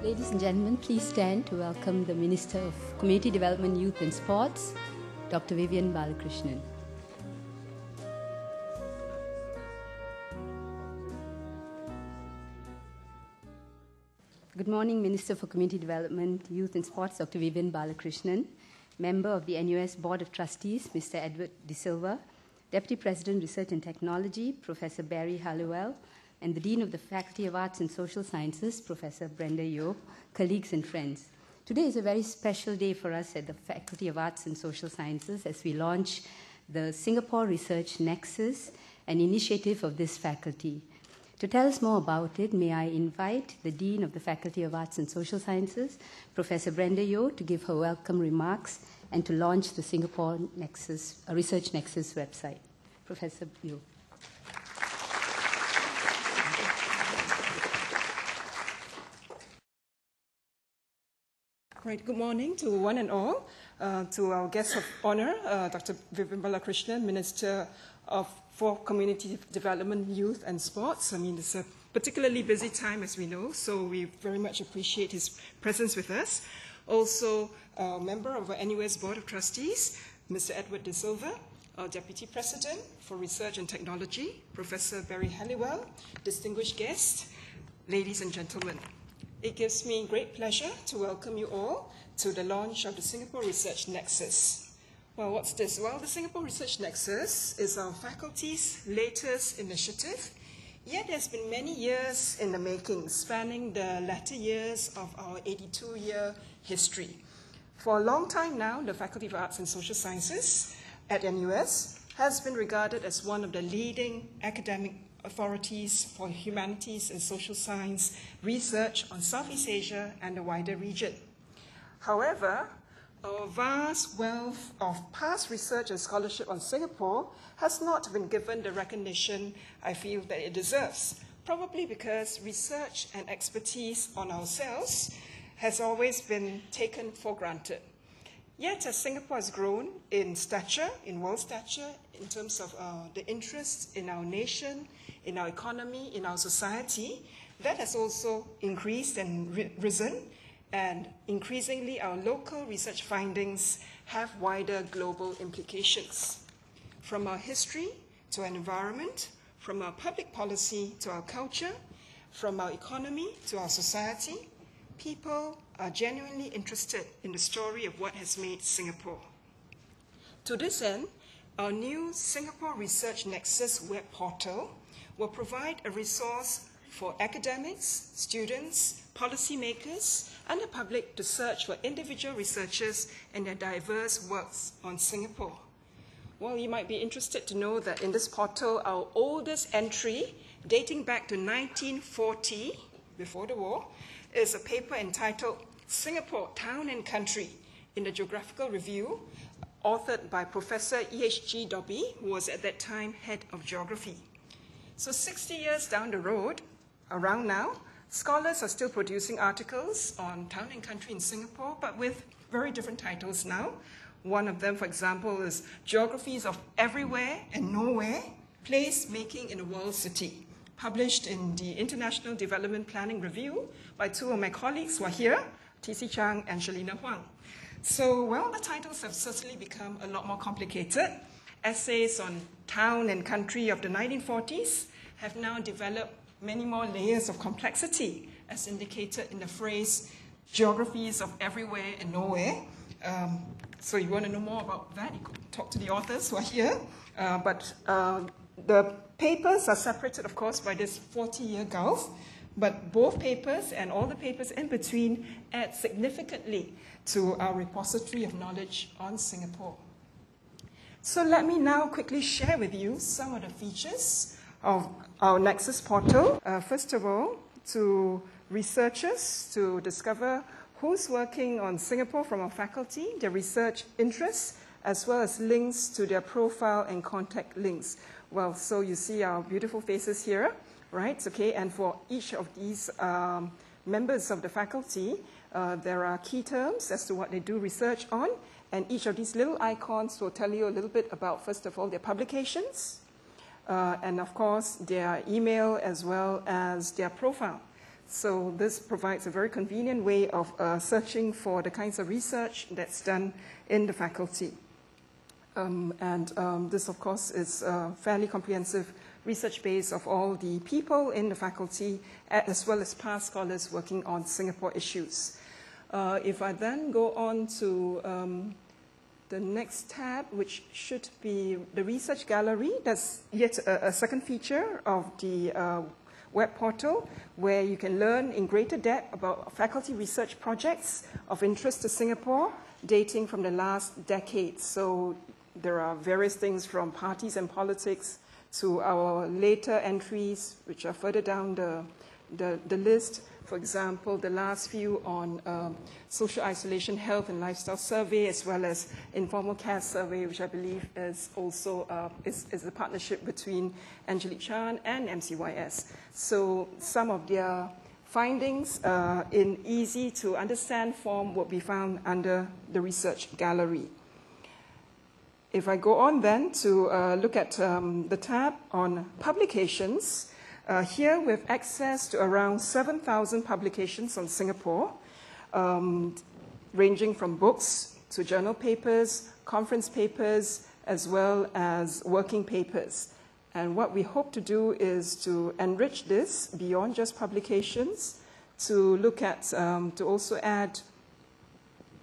Ladies and gentlemen, please stand to welcome the Minister of Community Development, Youth and Sports, Dr. Vivian Balakrishnan. Good morning, Minister for Community Development, Youth and Sports, Dr. Vivian Balakrishnan, Member of the NUS Board of Trustees, Mr. Edward De Silva, Deputy President, Research and Technology, Professor Barry Halliwell, and the Dean of the Faculty of Arts and Social Sciences, Professor Brenda Yeoh, colleagues and friends. Today is a very special day for us at the Faculty of Arts and Social Sciences as we launch the Singapore Research Nexus, an initiative of this faculty. To tell us more about it, may I invite the Dean of the Faculty of Arts and Social Sciences, Professor Brenda Yeoh, to give her welcome remarks and to launch the Singapore Nexus, Research Nexus website. Professor Yeoh. Right, good morning to one and all, to our guest of honor, Dr. Vivian Balakrishnan, Minister for Community Development, Youth and Sports. I mean, it's a particularly busy time, as we know, so we very much appreciate his presence with us. Also, a member of our NUS Board of Trustees, Mr. Edward De Silva, our Deputy President for Research and Technology, Professor Barry Halliwell, distinguished guests, ladies and gentlemen. It gives me great pleasure to welcome you all to the launch of the Singapore Research Nexus. Well, what's this? Well, the Singapore Research Nexus is our faculty's latest initiative, yet there's been many years in the making, spanning the latter years of our 82-year history. For a long time now, the Faculty of Arts and Social Sciences at NUS has been regarded as one of the leading academic authorities for humanities and social science research on Southeast Asia and the wider region. However, our vast wealth of past research and scholarship on Singapore has not been given the recognition I feel that it deserves, probably because research and expertise on ourselves has always been taken for granted. Yet, as Singapore has grown in stature, in world stature, in terms of the interest in our nation, in our economy, in our society, that has also increased and risen, and increasingly our local research findings have wider global implications. From our history to our environment, from our public policy to our culture, from our economy to our society, people are genuinely interested in the story of what has made Singapore. To this end, our new Singapore Research Nexus web portal will provide a resource for academics, students, policymakers, and the public to search for individual researchers and their diverse works on Singapore. Well, you might be interested to know that in this portal, our oldest entry, dating back to 1940, before the war, is a paper entitled Singapore, Town and Country in the Geographical Review, authored by Professor E.H.G. Dobby, who was at that time head of geography. So 60 years down the road, around now, scholars are still producing articles on town and country in Singapore, but with very different titles now. One of them, for example, is Geographies of Everywhere and Nowhere, Place Making in a World City, published in the International Development Planning Review by two of my colleagues who are here, T.C. Chong and Shalina Huang. So, well, the titles have certainly become a lot more complicated. Essays on town and country of the 1940s have now developed many more layers of complexity, as indicated in the phrase, Geographies of Everywhere and Nowhere. So you want to know more about that, you could talk to the authors who are here. But the papers are separated, of course, by this 40-year gulf, but both papers and all the papers in between add significantly to our repository of knowledge on Singapore. So let me now quickly share with you some of the features of our Nexus portal. First of all, to researchers to discover who's working on Singapore from our faculty, their research interests, as well as links to their profile and contact links. Well, so you see our beautiful faces here, right? Okay, and for each of these members of the faculty, there are key terms as to what they do research on, and each of these little icons will tell you a little bit about, first of all, their publications, and of course, their email as well as their profile. So this provides a very convenient way of searching for the kinds of research that's done in the faculty. This, of course, is a fairly comprehensive research base of all the people in the faculty, as well as past scholars working on Singapore issues. If I then go on to the next tab, which should be the research gallery, that's yet a second feature of the web portal, where you can learn in greater depth about faculty research projects of interest to Singapore, dating from the last decade. So there are various things from parties and politics to our later entries, which are further down the list. For example, the last few on social isolation, health and lifestyle survey, as well as informal care survey, which I believe is also is a partnership between Angelique Chan and MCYS. So some of their findings in easy to understand form will be found under the research gallery. If I go on then to look at the tab on publications, here we have access to around 7,000 publications on Singapore, ranging from books to journal papers, conference papers, as well as working papers. And what we hope to do is to enrich this beyond just publications, to look at, to also add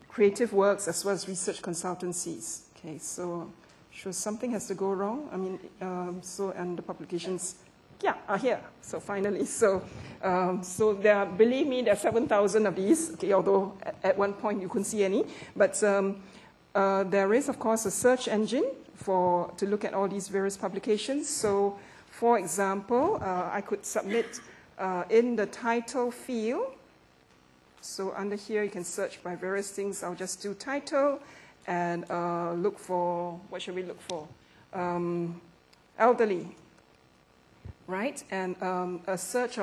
creative works as well as research consultancies. Okay, so sure something has to go wrong. I mean, and the publications, yeah, are here. So finally, so there are, believe me, there are 7,000 of these. Okay, although at one point you couldn't see any, but there is, of course, a search engine to look at all these various publications. So, for example, I could submit in the title field. So under here, you can search by various things. I'll just do title and look for, what should we look for? Elderly, right? And a search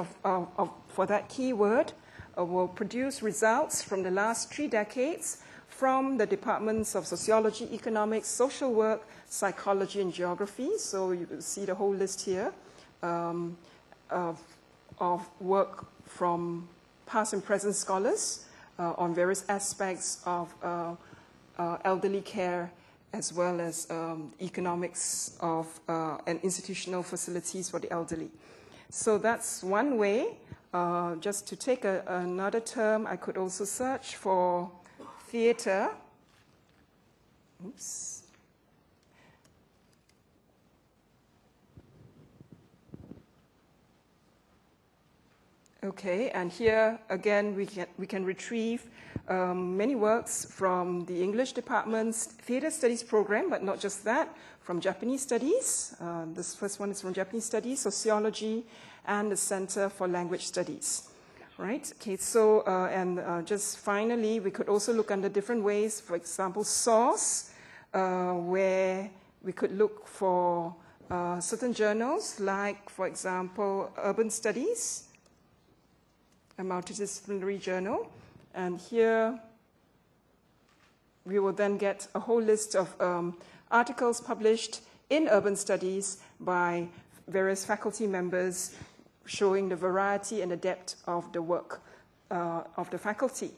for that keyword will produce results from the last 3 decades from the departments of sociology, economics, social work, psychology, and geography. So you can see the whole list here of work from past and present scholars on various aspects of elderly care, as well as economics of and institutional facilities for the elderly. So that's one way. Just to take another term, I could also search for theatre. Oops. Okay, and here again we can retrieve many works from the English department's theatre studies program, but not just that, from Japanese studies. This first one is from Japanese studies, sociology, and the Center for Language Studies. Right? Okay, so just finally, we could also look under different ways. For example, source, where we could look for certain journals, like, for example, Urban Studies, a multidisciplinary journal. And here we will then get a whole list of articles published in urban studies by various faculty members, showing the variety and the depth of the work of the faculty.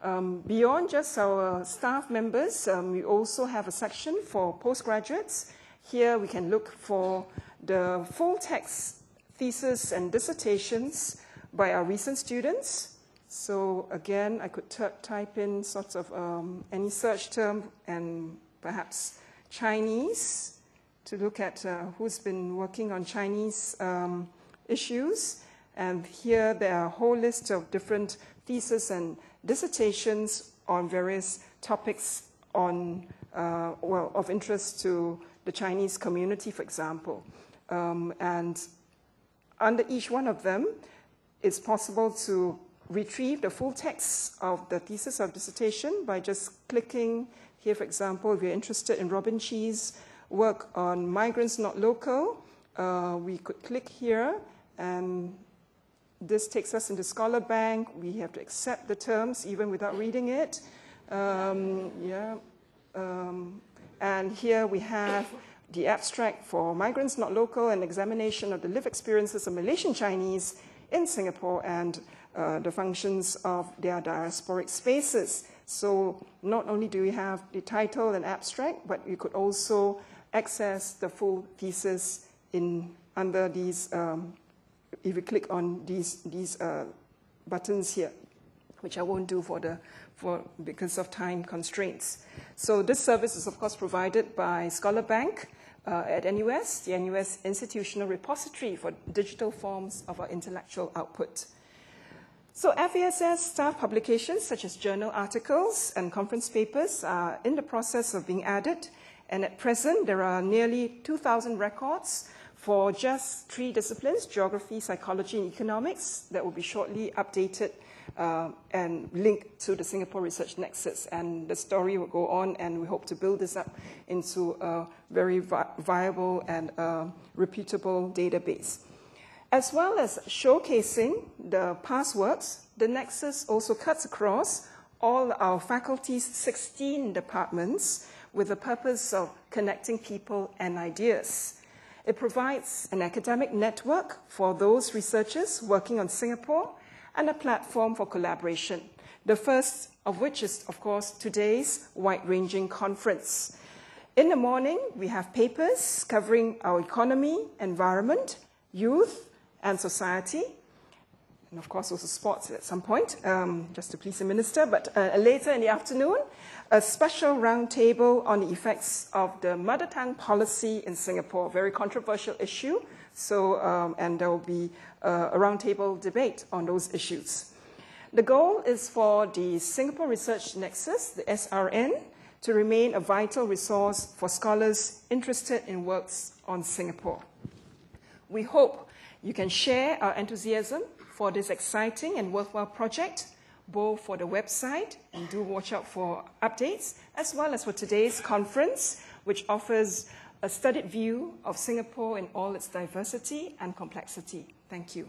Beyond just our staff members, we also have a section for postgraduates. Here we can look for the full text thesis and dissertations by our recent students. So again, I could type in sorts of any search term and perhaps Chinese to look at who's been working on Chinese issues. And here there are a whole list of different theses and dissertations on various topics on, of interest to the Chinese community, for example. And under each one of them, it's possible to retrieve the full text of the thesis or dissertation by just clicking here. For example, if you're interested in Robin Chee's work on migrants not local, we could click here, and this takes us into Scholar Bank. We have to accept the terms even without reading it. And here we have the abstract for migrants not local, an examination of the lived experiences of Malaysian Chinese in Singapore and the functions of their diasporic spaces. So not only do we have the title and abstract, but you could also access the full thesis under these, if you click on these buttons here, which I won't do because of time constraints. So this service is, of course, provided by Scholar Bank at NUS, the NUS Institutional Repository for digital forms of our intellectual output. So FASS staff publications, such as journal articles and conference papers, are in the process of being added. And at present, there are nearly 2,000 records for just 3 disciplines, geography, psychology, and economics, that will be shortly updated and linked to the Singapore Research Nexus. And the story will go on, and we hope to build this up into a very viable and repeatable database. As well as showcasing the past works, the Nexus also cuts across all our faculty's 16 departments with the purpose of connecting people and ideas. It provides an academic network for those researchers working on Singapore and a platform for collaboration, the first of which is, of course, today's wide-ranging conference. In the morning, we have papers covering our economy, environment, youth, and society, and of course also sports at some point, just to please the minister. But later in the afternoon, a special roundtable on the effects of the mother tongue policy in Singapore, very controversial issue. So, and there will be a roundtable debate on those issues. The goal is for the Singapore Research Nexus, the SRN, to remain a vital resource for scholars interested in works on Singapore. We hope you can share our enthusiasm for this exciting and worthwhile project, both for the website, and do watch out for updates, as well as for today's conference, which offers a studied view of Singapore in all its diversity and complexity. Thank you.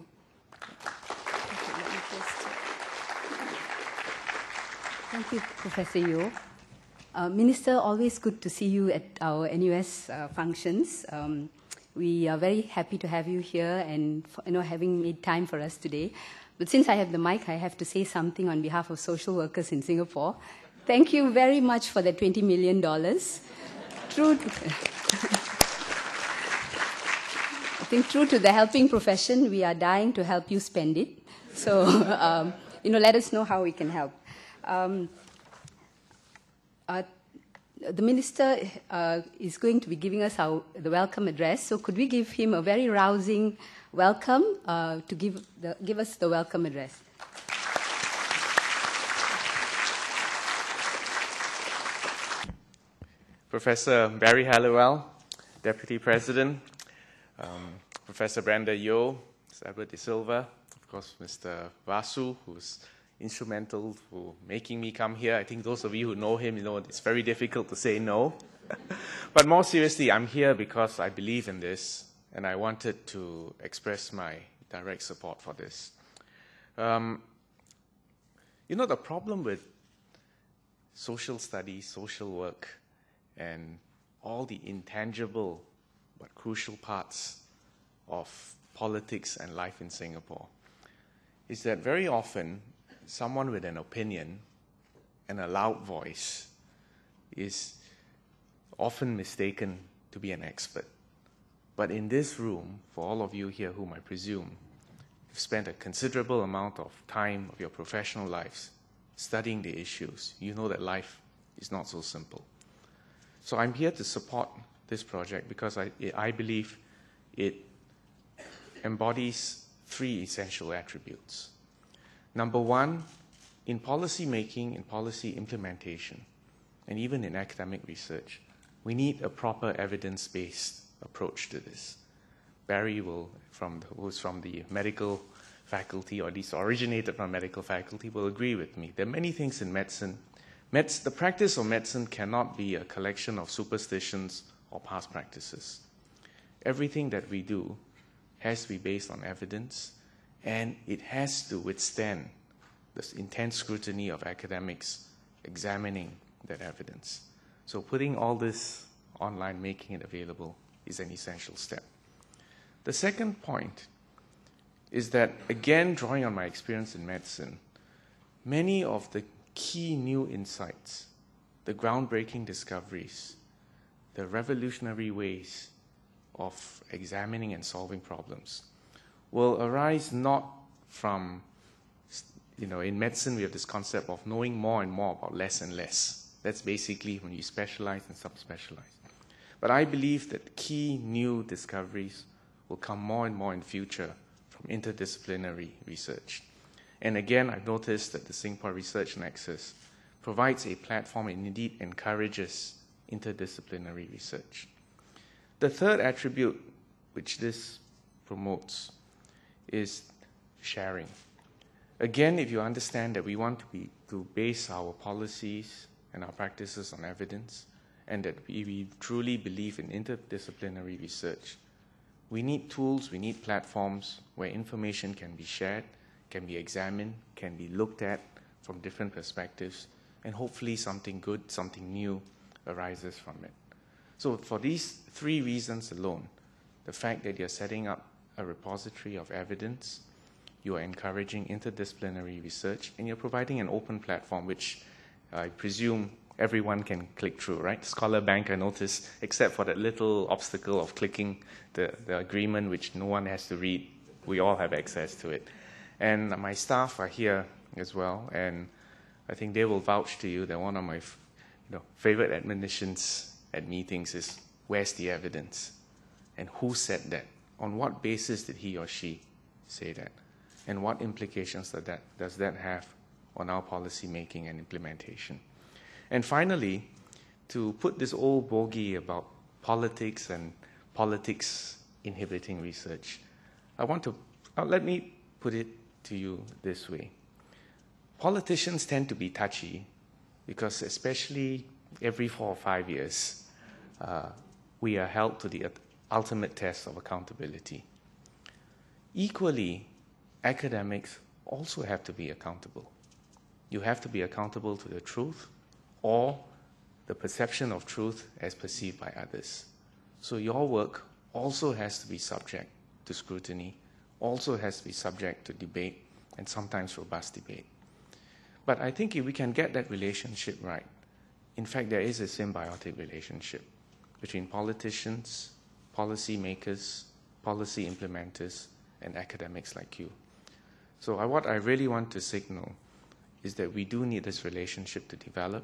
Thank you, Professor Yeoh. Minister, always good to see you at our NUS functions. We are very happy to have you here and having made time for us today. But since I have the mic, I have to say something on behalf of social workers in Singapore. Thank you very much for that $20 million. I think true to the helping profession, we are dying to help you spend it. So, let us know how we can help. The minister is going to be giving us the welcome address. So could we give him a very rousing welcome to give us the welcome address? Professor Barry Halliwell, Deputy President, Professor Brenda Yeoh, Mr. Edward De Silva, of course, Mr. Vasu, who's instrumental for making me come here. I think those of you who know him, it's very difficult to say no. But more seriously, I'm here because I believe in this, and I wanted to express my direct support for this. The problem with social studies, social work, and all the intangible but crucial parts of politics and life in Singapore is that very often someone with an opinion and a loud voice is often mistaken to be an expert. But in this room, for all of you here whom I presume have spent a considerable amount of time of your professional lives studying the issues, you know that life is not so simple. So I'm here to support this project because I believe it embodies 3 essential attributes. Number 1, in policy making, in policy implementation, and even in academic research, we need a proper evidence-based approach to this. Barry who's from the medical faculty, or at least originated from medical faculty, will agree with me. There are many things in medicine. The practice of medicine cannot be a collection of superstitions or past practices. Everything that we do has to be based on evidence, and it has to withstand the intense scrutiny of academics examining that evidence. So putting all this online, making it available, is an essential step. The second point is that, again, drawing on my experience in medicine, many of the key new insights, the groundbreaking discoveries, the revolutionary ways of examining and solving problems will arise not from, in medicine we have this concept of knowing more and more about less and less. That's basically when you specialize and subspecialize. But I believe that key new discoveries will come more and more in future from interdisciplinary research. And again, I've noticed that the Singapore Research Nexus provides a platform and indeed encourages interdisciplinary research. The third attribute which this promotes is sharing. Again, if you understand that we want to base our policies and our practices on evidence, and that we truly believe in interdisciplinary research, we need tools, we need platforms where information can be shared, can be examined, can be looked at from different perspectives, and hopefully something good, something new arises from it. So for these three reasons alone, the fact that you're setting up a repository of evidence, you are encouraging interdisciplinary research, and you're providing an open platform which I presume everyone can click through, right? Scholar Bank, I noticed, except for that little obstacle of clicking the agreement, which no one has to read, we all have access to it. And my staff are here as well, and I think they will vouch to you that one of my favorite admonitions at meetings is, where's the evidence? And who said that? On what basis did he or she say that? And what implications does that have on our policy making and implementation? And finally, to put this old bogey about politics and politics inhibiting research, let me put it to you this way. Politicians tend to be touchy because especially every 4 or 5 years, we are held to the ultimate test of accountability. Equally, academics also have to be accountable. You have to be accountable to the truth or the perception of truth as perceived by others. So your work also has to be subject to scrutiny, also has to be subject to debate, and sometimes robust debate. But I think if we can get that relationship right, in fact, there is a symbiotic relationship between politicians, policy makers, policy implementers, and academics like you. So what I really want to signal is that we do need this relationship to develop,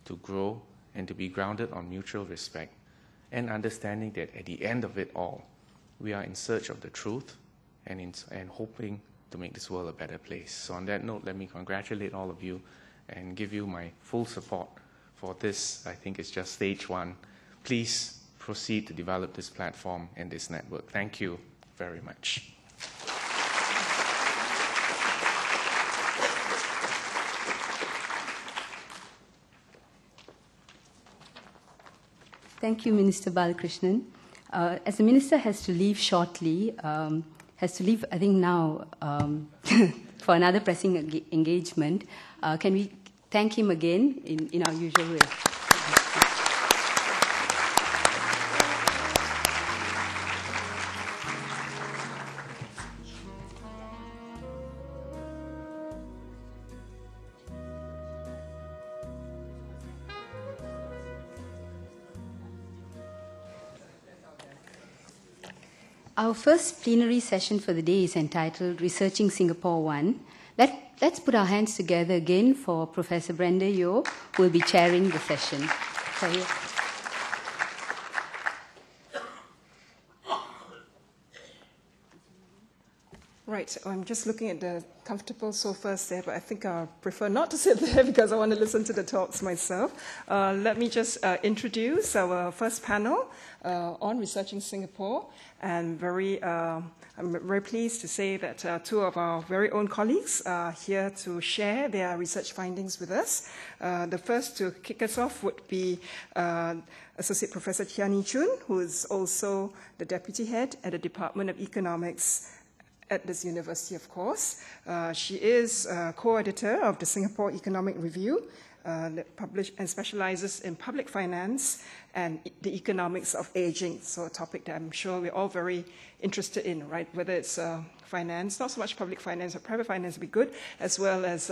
to grow, and to be grounded on mutual respect and understanding that at the end of it all, we are in search of the truth and hoping to make this world a better place. So on that note, let me congratulate all of you and give you my full support for this. I think it's just stage one. Please proceed to develop this platform and this network. Thank you very much. Thank you, Minister Balakrishnan. As the Minister has to leave shortly, I think now, for another pressing engagement, can we thank him again in our usual way? Our first plenary session for the day is entitled Researching Singapore 1. Let's put our hands together again for Professor Brenda Yeoh, who will be chairing the session. Right, I'm just looking at the comfortable sofas there, but I think I prefer not to sit there because I want to listen to the talks myself. Let me just introduce our first panel on Researching Singapore. And I'm very pleased to say that two of our very own colleagues are here to share their research findings with us. The first to kick us off would be Associate Professor Choon, who is also the Deputy Head at the Department of Economics at this university, of course. She is co-editor of the Singapore Economic Review, that publish and specializes in public finance and the economics of aging. So a topic that I'm sure we're all very interested in, right? Whether it's finance, not so much public finance, but private finance would be good, as well as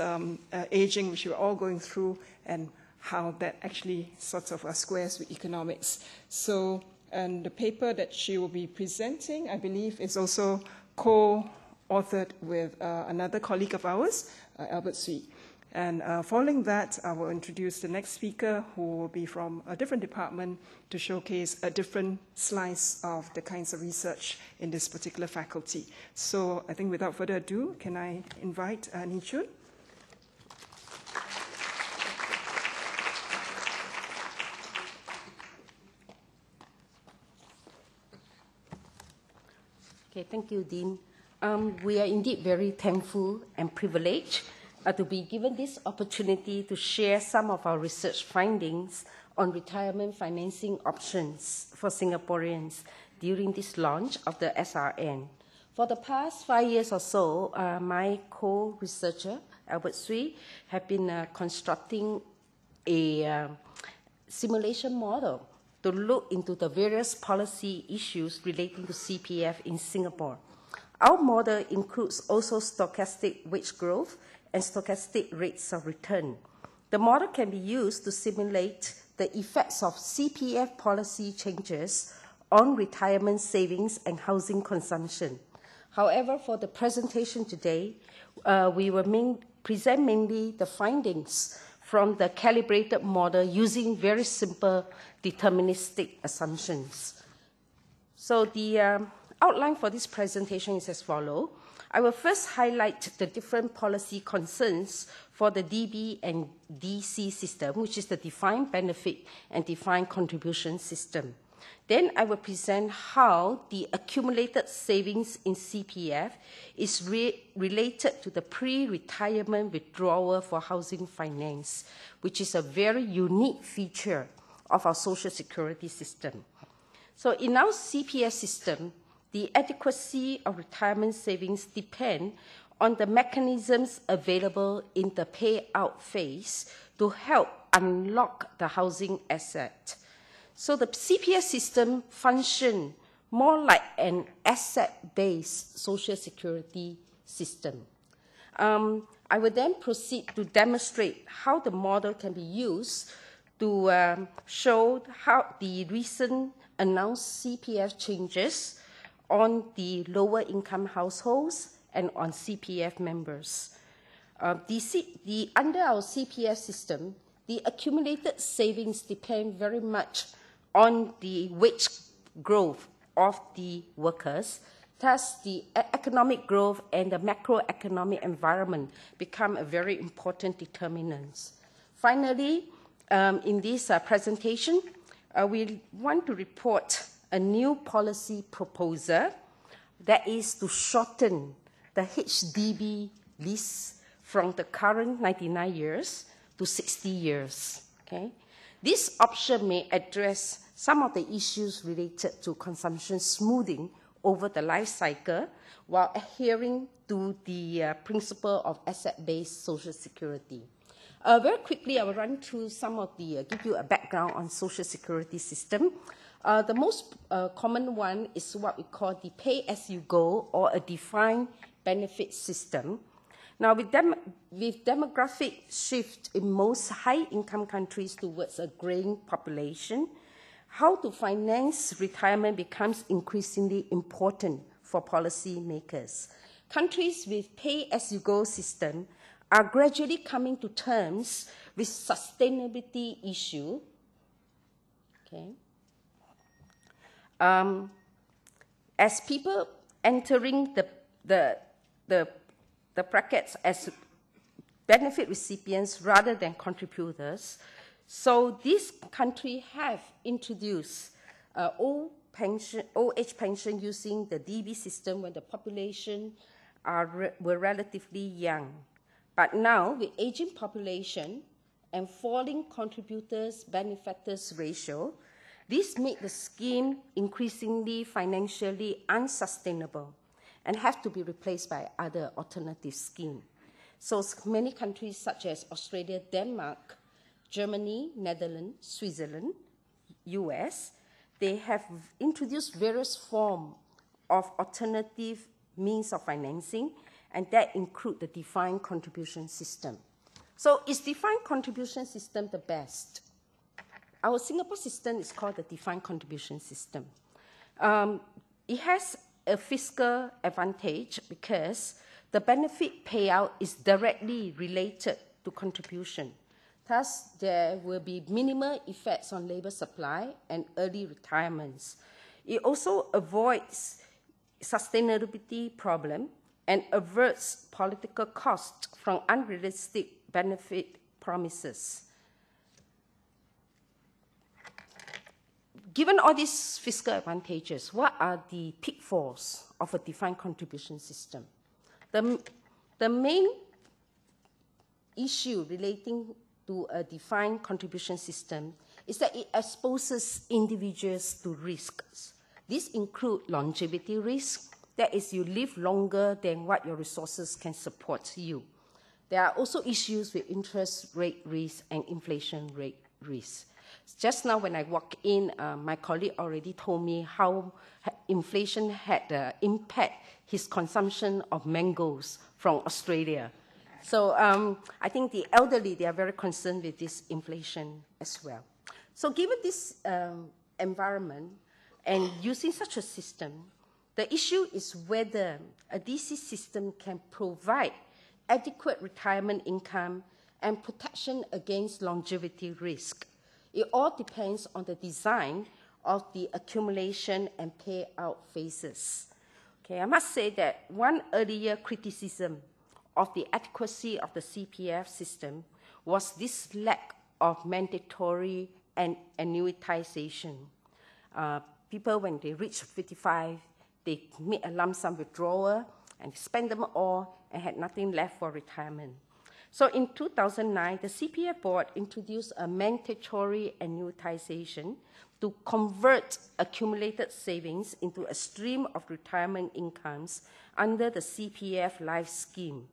aging, which we're all going through, and how that actually sort of squares with economics. So, and the paper that she will be presenting, I believe, is also co-authored with another colleague of ours, Albert Sui. And following that, I will introduce the next speaker, who will be from a different department to showcase a different slice of the kinds of research in this particular faculty. So I think without further ado, can I invite Ngee Choon? Okay, thank you, Dean. We are indeed very thankful and privileged to be given this opportunity to share some of our research findings on retirement financing options for Singaporeans during this launch of the SRN. For the past 5 years or so, my co-researcher, Albert Sui, have been constructing a simulation model to look into the various policy issues relating to CPF in Singapore. Our model includes also stochastic wage growth and stochastic rates of return. The model can be used to simulate the effects of CPF policy changes on retirement savings and housing consumption. However, for the presentation today, we will present mainly the findings from the calibrated model using very simple deterministic assumptions. So the outline for this presentation is as follows. I will first highlight the different policy concerns for the DB and DC system, which is the defined benefit and defined contribution system. Then I will present how the accumulated savings in CPF is related to the pre-retirement withdrawal for housing finance, which is a very unique feature of our social security system. So in our CPF system, the adequacy of retirement savings depend on the mechanisms available in the payout phase to help unlock the housing asset. So the CPF system functions more like an asset-based social security system. I will then proceed to demonstrate how the model can be used to show how the recent announced CPF changes on the lower income households and on CPF members. Under our CPF system, the accumulated savings depend very much on the wage growth of the workers. Thus, the economic growth and the macroeconomic environment become a very important determinants. Finally, in this presentation, we want to report a new policy proposal that is to shorten the HDB list from the current 99 years to 60 years. Okay? This option may address some of the issues related to consumption smoothing over the life cycle while adhering to the principle of asset-based social security. Very quickly, I will run through some of the, give you a background on social security system. The most common one is what we call the pay-as-you-go or a defined benefit system. Now, with demographic shift in most high-income countries towards a growing population, how to finance retirement becomes increasingly important for policymakers. Countries with pay-as-you-go system are gradually coming to terms with sustainability issue. Okay. As people entering the brackets as benefit recipients rather than contributors, so this country have introduced old age pension using the DB system when the population were relatively young. But now, with aging population and falling contributors-benefactors ratio, this made the scheme increasingly financially unsustainable and have to be replaced by other alternative schemes. So many countries such as Australia, Denmark, Germany, Netherlands, Switzerland, US, they have introduced various forms of alternative means of financing, and that include the defined contribution system. So is defined contribution system the best? Our Singapore system is called the defined contribution system. It has a fiscal advantage because the benefit payout is directly related to contribution. Thus, there will be minimal effects on labor supply and early retirements. It also avoids sustainability problem and averts political cost from unrealistic benefit promises. Given all these fiscal advantages, what are the pitfalls of a defined contribution system? The main issue relating to a defined contribution system is that it exposes individuals to risks. These include longevity risk, that is, you live longer than what your resources can support you. There are also issues with interest rate risk and inflation rate risk. Just now when I walked in, my colleague already told me how inflation had impacted his consumption of mangoes from Australia. So I think the elderly, they are very concerned with this inflation as well. So given this environment and using such a system, the issue is whether a DC system can provide adequate retirement income and protection against longevity risk. It all depends on the design of the accumulation and payout phases. Okay, I must say that one earlier criticism of the adequacy of the CPF system was this lack of mandatory and annuitization. People, when they reach 55, they make a lump sum withdrawal and spend them all and had nothing left for retirement. So in 2009, the CPF board introduced a mandatory annuitization to convert accumulated savings into a stream of retirement incomes under the CPF Life scheme.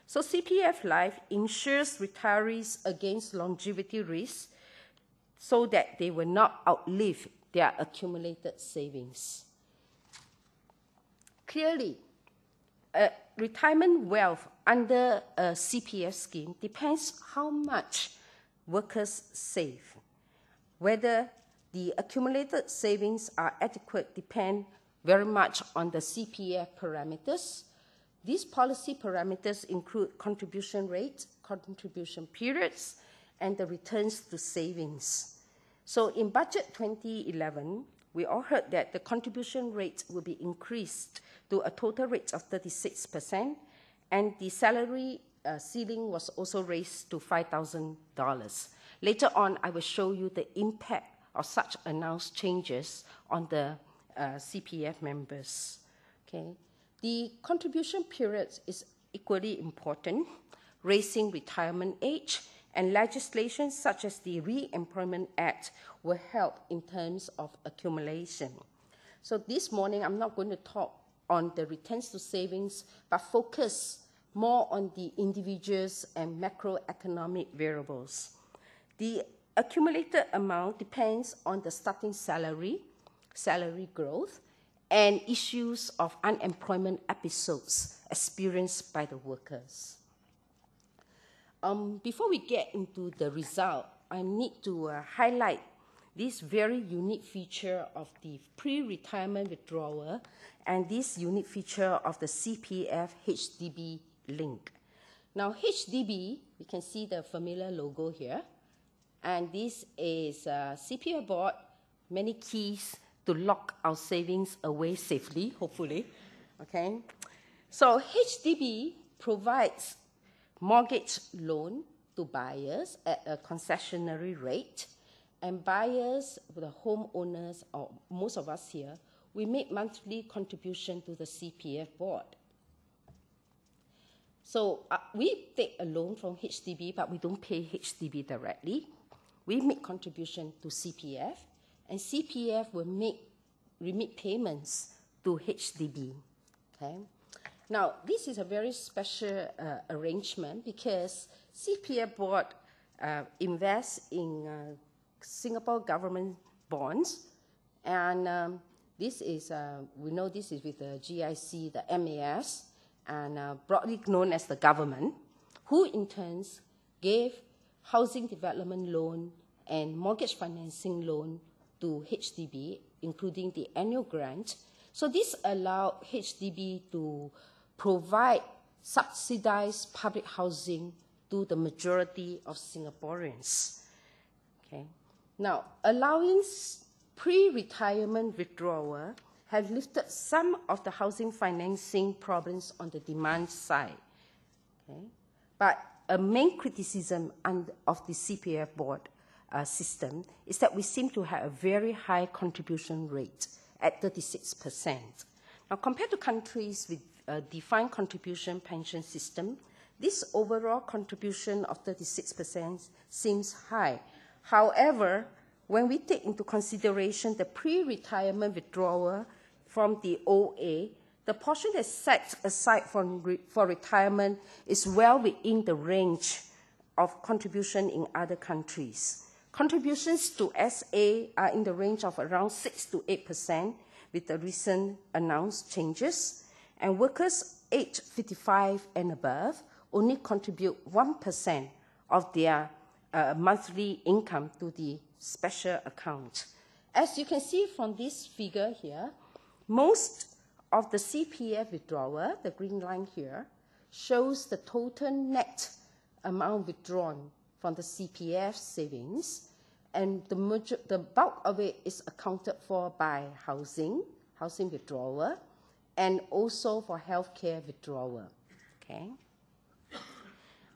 So CPF Life insures retirees against longevity risk so that they will not outlive their accumulated savings. Clearly, retirement wealth under a CPF scheme depends how much workers save. Whether the accumulated savings are adequate depend very much on the CPF parameters. These policy parameters include contribution rate, contribution periods, and the returns to savings. So in budget 2011, we all heard that the contribution rate will be increased to a total rate of 36%, and the salary ceiling was also raised to $5,000. Later on, I will show you the impact of such announced changes on the CPF members. Okay. The contribution period is equally important, raising retirement age, and legislation such as the Re-Employment Act will help in terms of accumulation. So this morning, I'm not going to talk on the returns to savings, but focus more on the individuals and macroeconomic variables. The accumulated amount depends on the starting salary, salary growth, and issues of unemployment episodes experienced by the workers. Before we get into the result, I need to highlight this very unique feature of the pre-retirement withdrawal and this unique feature of the CPF HDB link. Now, HDB, you can see the familiar logo here, and this is CPF board, many keys to lock our savings away safely, hopefully, okay? So HDB provides mortgage loan to buyers at a concessionary rate, and buyers, the homeowners, or most of us here, we make monthly contribution to the CPF board. So we take a loan from HDB, but we don't pay HDB directly. We make contribution to CPF, and CPF will remit payments to HDB. Okay? Now, this is a very special arrangement because CPF board invest in Singapore government bonds. And this is, we know this is with the GIC, the MAS, and broadly known as the government, who in turn gave housing development loan and mortgage financing loan to HDB, including the annual grant. So this allowed HDB to provide subsidized public housing to the majority of Singaporeans. Okay. Now, allowing pre-retirement withdrawal have lifted some of the housing financing problems on the demand side. Okay. But a main criticism of the CPF board system is that we seem to have a very high contribution rate at 36%. Now, compared to countries with a defined contribution pension system, this overall contribution of 36% seems high. However, when we take into consideration the pre-retirement withdrawal from the OA, the portion that's set aside for retirement is well within the range of contribution in other countries. Contributions to SA are in the range of around 6 to 8% with the recent announced changes, and workers aged 55 and above only contribute 1% of their monthly income to the special account. As you can see from this figure here, most of the CPF withdrawal, the green line here, shows the total net amount withdrawn from the CPF savings, and the bulk of it is accounted for by housing withdrawal, and also for healthcare withdrawal. Okay.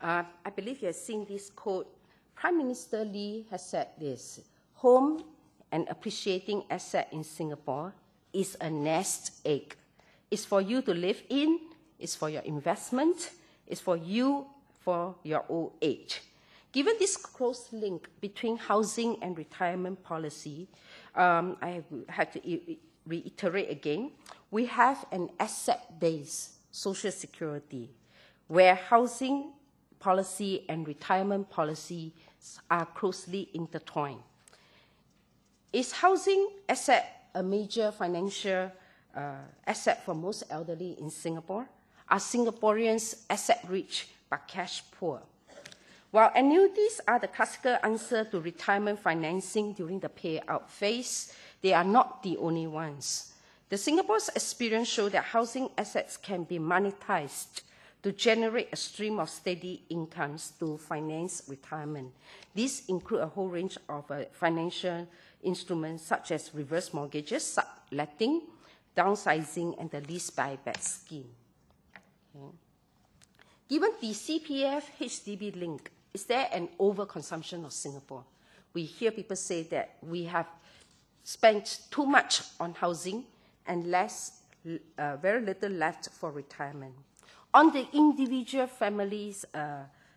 I believe you have seen this quote. Prime Minister Lee has said this: home and appreciating asset in Singapore is a nest egg. It's for you to live in, it's for your investment, it's for you for your old age. Given this close link between housing and retirement policy, I have to reiterate again, we have an asset-based social security where housing policy and retirement policy are closely intertwined. Is housing asset a major financial asset for most elderly in Singapore? Are Singaporeans asset-rich but cash poor? While annuities are the classical answer to retirement financing during the payout phase, they are not the only ones. The Singapore's experience shows that housing assets can be monetized to generate a stream of steady incomes to finance retirement. These include a whole range of financial instruments such as reverse mortgages, subletting, downsizing, and the lease buyback scheme. Okay. Given the CPF HDB link, is there an overconsumption of Singapore? We hear people say that we have spent too much on housing and very little left for retirement. On the individual families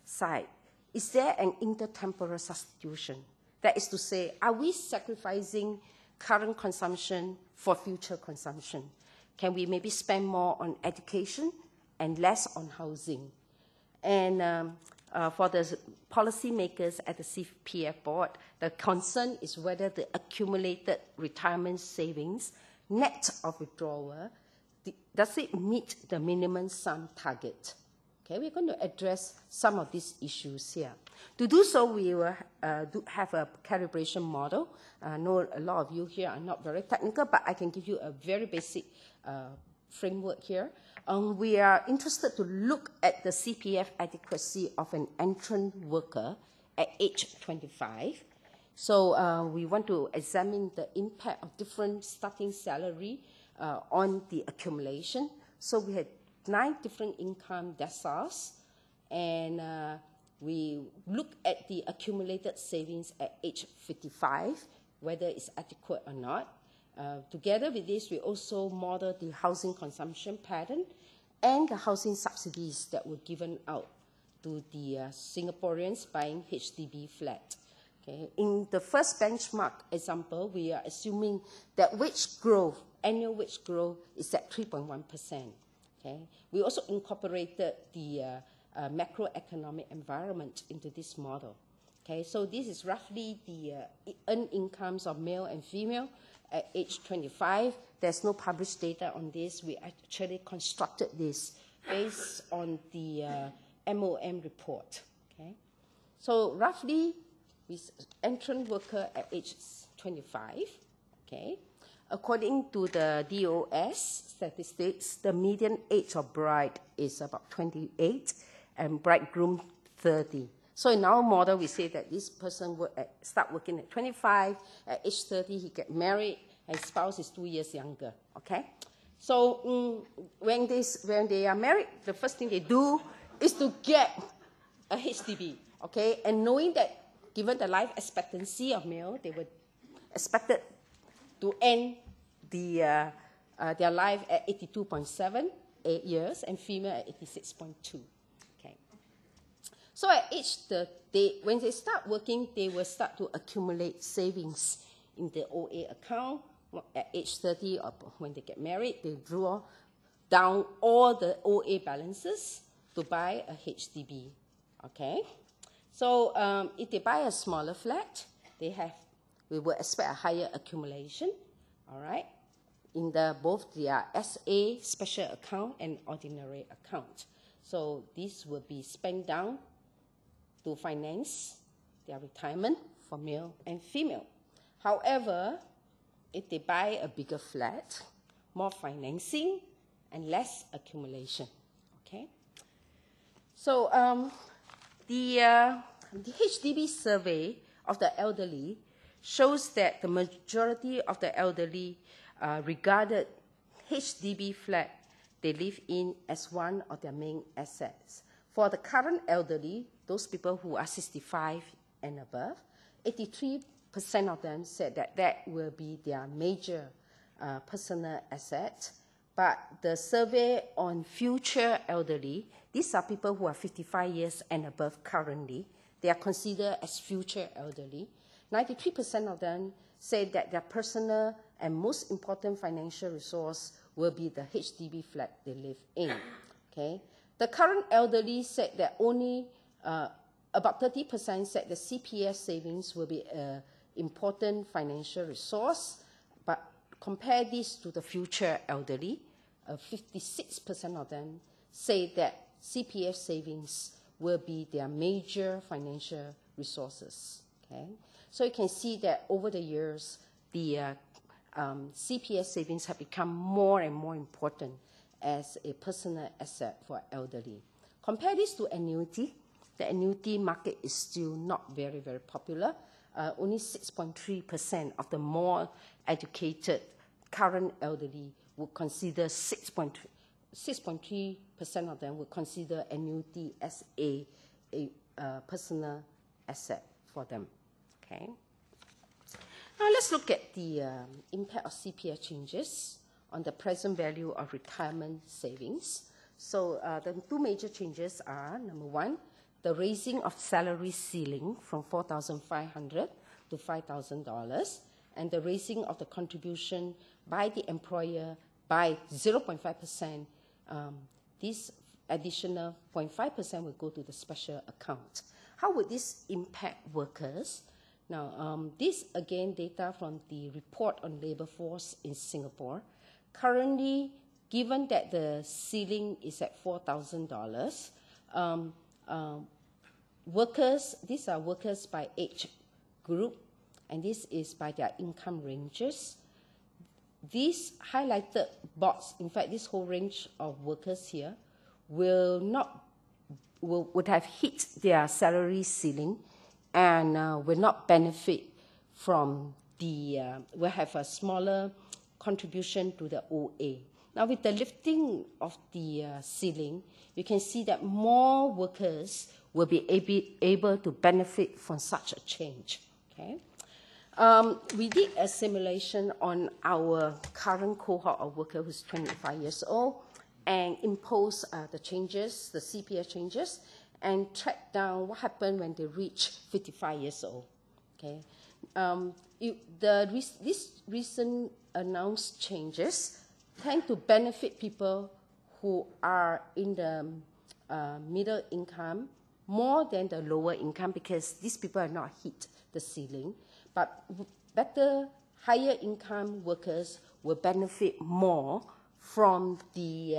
side, is there an intertemporal substitution? That is to say, are we sacrificing current consumption for future consumption? Can we maybe spend more on education and less on housing? And for the policymakers at the CPF board, the concern is whether the accumulated retirement savings, net of withdrawal, does it meet the minimum sum target? Okay, we're going to address some of these issues here. To do so, we will have a calibration model. I know a lot of you here are not very technical, but I can give you a very basic framework here. We are interested to look at the CPF adequacy of an entrant worker at age 25. So we want to examine the impact of different starting salary on the accumulation. So we had 9 different income deciles, and we look at the accumulated savings at age 55, whether it's adequate or not. Together with this, we also model the housing consumption pattern and the housing subsidies that were given out to the Singaporeans buying HDB flat. Okay. In the first benchmark example, we are assuming that wage growth, annual wage growth, is at 3.1%. Okay. We also incorporated the macroeconomic environment into this model. Okay, so this is roughly the earned incomes of male and female at age 25. There's no published data on this. We actually constructed this based on the MOM report. Okay, so roughly, with entrant worker at age 25. Okay, according to the DOS statistics, the median age of bride is about 28 and bridegroom 30. So in our model, we say that this person will start working at 25, at age 30 he get married, and his spouse is 2 years younger, okay? So when they are married, the first thing they do is to get a HDB, okay? And knowing that given the life expectancy of male, they were expected to end their life at 82.7 years and female at 86.2. So at age 30, when they start working, they will start to accumulate savings in the OA account. At age 30, or when they get married, they draw down all the OA balances to buy a HDB. Okay? So if they buy a smaller flat, we will expect a higher accumulation, all right, in both their SA, special account, and ordinary account. So this will be spent down to finance their retirement for male and female. However, if they buy a bigger flat, more financing and less accumulation, okay? So the HDB survey of the elderly shows that the majority of the elderly regarded HDB flat they live in as one of their main assets. For the current elderly, those people who are 65 and above, 83% of them said that that will be their major personal asset. But the survey on future elderly, these are people who are 55 years and above currently. They are considered as future elderly. 93% of them say that their personal and most important financial resource will be the HDB flat they live in. Okay? The current elderly said that only about 30% said the CPF savings will be an important financial resource, but compare this to the future elderly, 56% of them say that CPF savings will be their major financial resources. Okay? So you can see that over the years, the CPF savings have become more and more important as a personal asset for elderly. Compare this to annuity. The annuity market is still not very, very popular. Only 6.3% of the more educated current elderly would consider 6.3% of them would consider annuity as a personal asset for them. Okay. Now let's look at the impact of CPA changes on the present value of retirement savings. So the two major changes are, number one, the raising of salary ceiling from $4,500 to $5,000, and the raising of the contribution by the employer by 0.5%. This additional 0.5% will go to the special account. How would this impact workers? Now, this again data from the report on labor force in Singapore. Currently, given that the ceiling is at $4,000, workers, these are workers by age group, and this is by their income ranges. This highlighted box, in fact, this whole range of workers here would have hit their salary ceiling and will not benefit from will have a smaller contribution to the OA. Now, with the lifting of the ceiling, you can see that more workers will be able to benefit from such a change. Okay? We did a simulation on our current cohort of workers who's 25 years old and imposed the changes, the CPA changes, and tracked down what happened when they reach 55 years old. Okay? These recent announced changes tend to benefit people who are in the middle income more than the lower income because these people are not hit the ceiling, but better, higher income workers will benefit more from the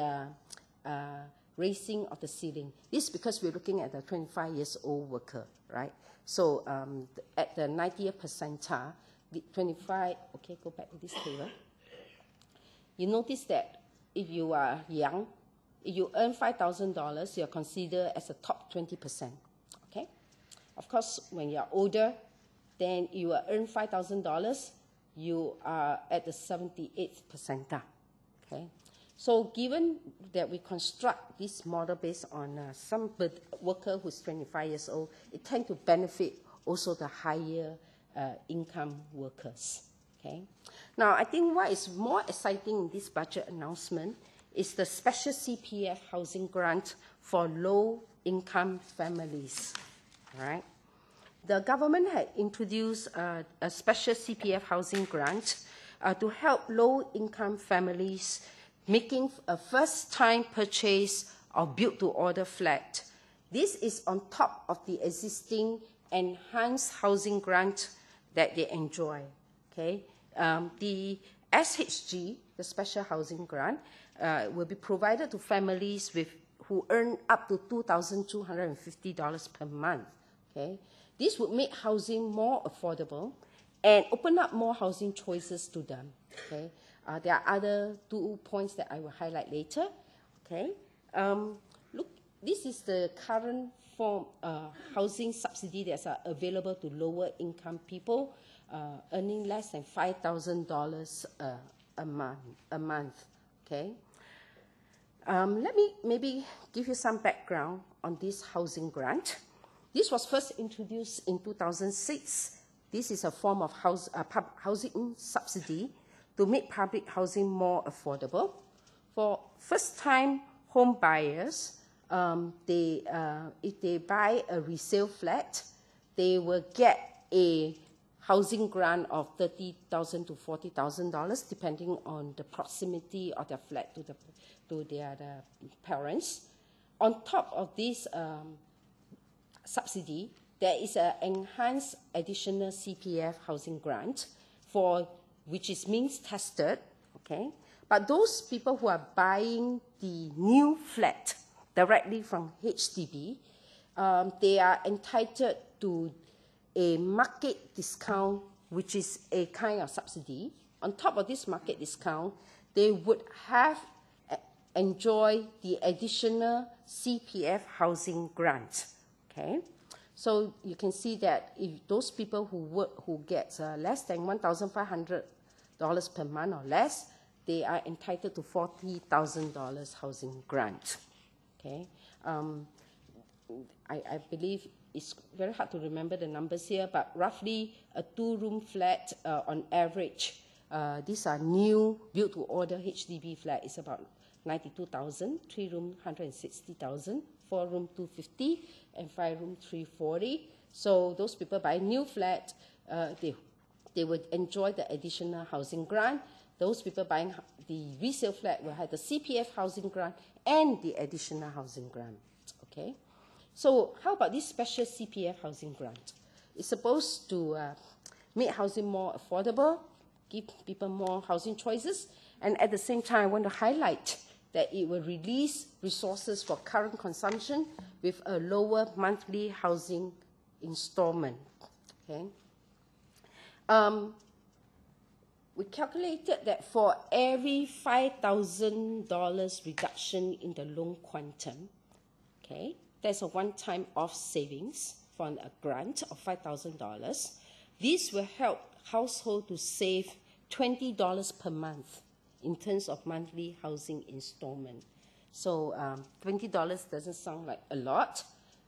raising of the ceiling. This is because we're looking at the 25 years old worker, right? So at the 90th percentile, the 25, okay, go back to this table. You notice that if you are young, if you earn $5,000, you're considered as a top 20%, okay? Of course, when you're older, then you earn $5,000, you are at the 78th percentile, okay? So given that we construct this model based on some worker who's 25 years old, it tends to benefit also the higher income workers, okay? Now, I think what is more exciting in this budget announcement is the special CPF housing grant for low-income families, right? The government had introduced a special CPF housing grant to help low-income families making a first-time purchase of built-to-order flat. This is on top of the existing enhanced housing grant that they enjoy, okay? The SHG, the special housing grant, will be provided to families who earn up to $2,250 per month, okay? This would make housing more affordable and open up more housing choices to them, okay? There are other 2 points that I will highlight later, okay? Look, this is the current form housing subsidy that's available to lower income people earning less than $5,000 a month, okay? Let me maybe give you some background on this housing grant. This was first introduced in 2006. This is a form of housing subsidy to make public housing more affordable. For first-time home buyers, if they buy a resale flat, they will get a housing grant of $30,000 to $40,000, depending on the proximity of their flat to their parents. On top of this subsidy, there is an enhanced additional CPF housing grant which is means tested, okay? But those people who are buying the new flat directly from HDB, they are entitled to a market discount, which is a kind of subsidy. On top of this market discount, they would have enjoy the additional CPF housing grant, okay? So you can see that if those people who get less than $1,500 per month or less, they are entitled to $40,000 housing grant, okay? I believe it's very hard to remember the numbers here, but roughly a 2-room flat on average, these are new built-to-order HDB flat, is about $92,000, 3-room $160,000, 4-room $250,000, and 5-room $340,000. So those people buy new flat, they would enjoy the additional housing grant. Those people buying the resale flat will have the CPF housing grant and the additional housing grant, okay? So how about this special CPF housing grant? It's supposed to make housing more affordable, give people more housing choices, and at the same time, I want to highlight that it will release resources for current consumption with a lower monthly housing installment, okay? We calculated that for every $5,000 reduction in the loan quantum, okay, there's a one-time off savings from a grant of $5,000. This will help households to save $20 per month in terms of monthly housing installment. So $20 doesn't sound like a lot,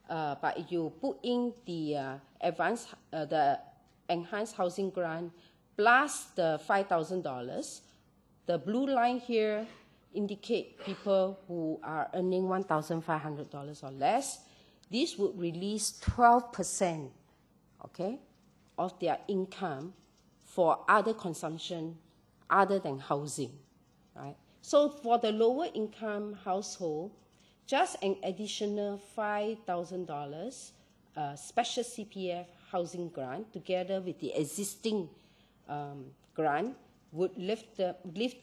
but if you put in the the enhanced housing grant plus the $5,000, the blue line here indicate people who are earning $1,500 or less. This would release 12%, okay, of their income for other consumption other than housing, right? So for the lower income household, just an additional $5,000 special CPF housing grant together with the existing grant would release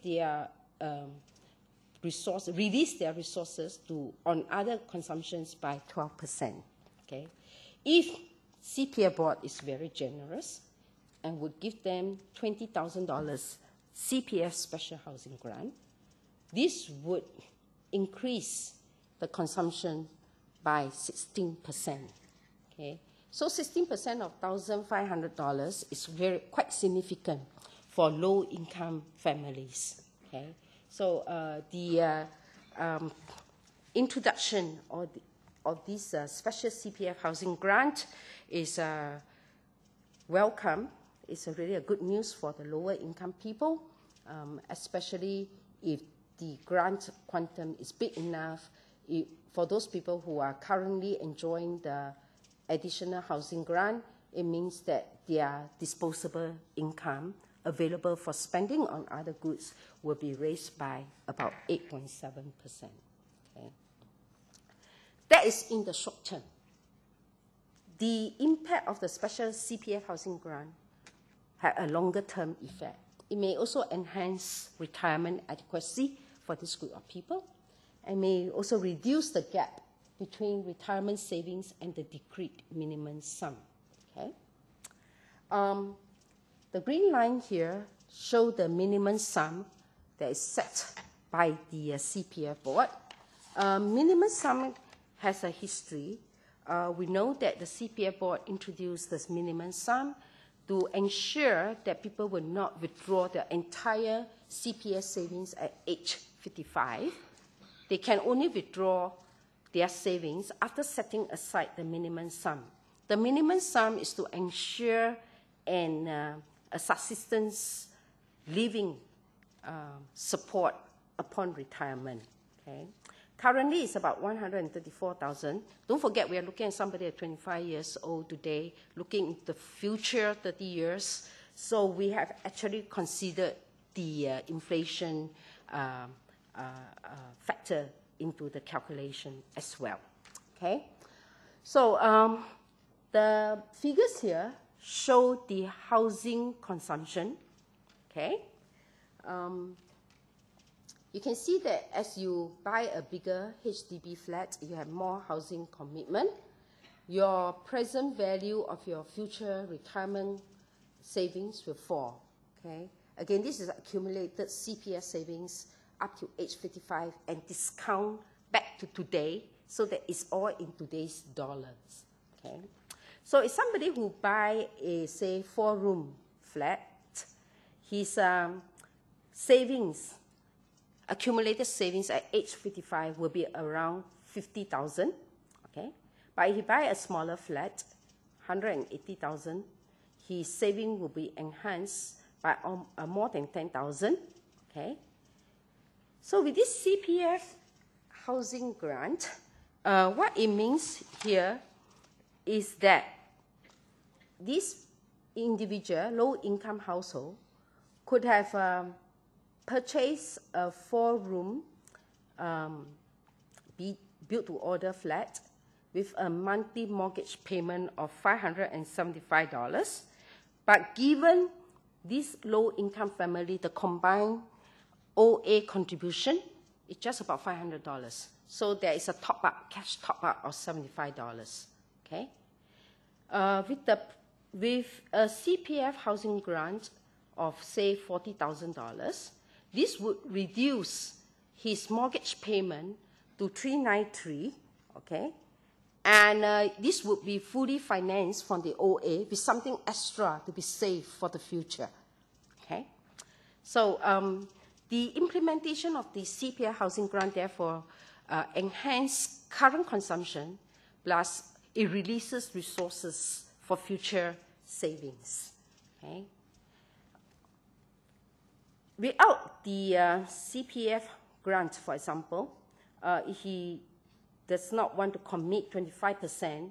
their resources on other consumptions by 12%. Okay? If CPF board is very generous and would give them $20,000 CPF special housing grant, this would increase the consumption by 16%. Okay? So 16% of $1,500 is quite significant for low-income families. Okay? So the introduction of this special CPF housing grant is welcome. It's really a good news for the lower-income people, especially if the grant quantum is big enough for those people who are currently enjoying the additional housing grant. It means that their disposable income available for spending on other goods will be raised by about 8.7%. Okay? That is in the short term. The impact of the special CPF housing grant had a longer term effect. It may also enhance retirement adequacy for this group of people, and may also reduce the gap between retirement savings and the decreed minimum sum. Okay? The green line here shows the minimum sum that is set by the CPF board. Minimum sum has a history. We know that the CPF board introduced this minimum sum to ensure that people will not withdraw their entire CPF savings at age 55. They can only withdraw their savings after setting aside the minimum sum. The minimum sum is to ensure a subsistence living support upon retirement. Okay? Currently, it's about $134,000. Don't forget, we are looking at somebody at 25 years old today, looking at the future 30 years. So we have actually considered the inflation factor into the calculation as well. Okay? So the figures here show the housing consumption. Okay? You can see that as you buy a bigger HDB flat, you have more housing commitment. Your present value of your future retirement savings will fall. Okay? Again, this is accumulated CPF savings up to age 55 and discount back to today, so that it's all in today's dollars. Okay? So if somebody who buy a, say, 4-room flat, his savings, accumulated savings at age 55 will be around $50,000. Okay? But if he buy a smaller flat, $180,000, his saving will be enhanced by more than $10,000. Okay? So with this CPF housing grant, what it means here is that this individual, low-income household, could have purchased a 4-room built-to-order flat with a monthly mortgage payment of $575. But given this low-income family, the combined OA contribution is just about $500. So there is a top-up, cash top-up of $75. Okay? With a CPF housing grant of, say, $40,000, this would reduce his mortgage payment to $393, okay? And this would be fully financed from the OA with something extra to be saved for the future, okay? So the implementation of the CPF housing grant, therefore, enhance current consumption, plus it releases resources for future savings, okay? Without the CPF grant, for example, he does not want to commit 25%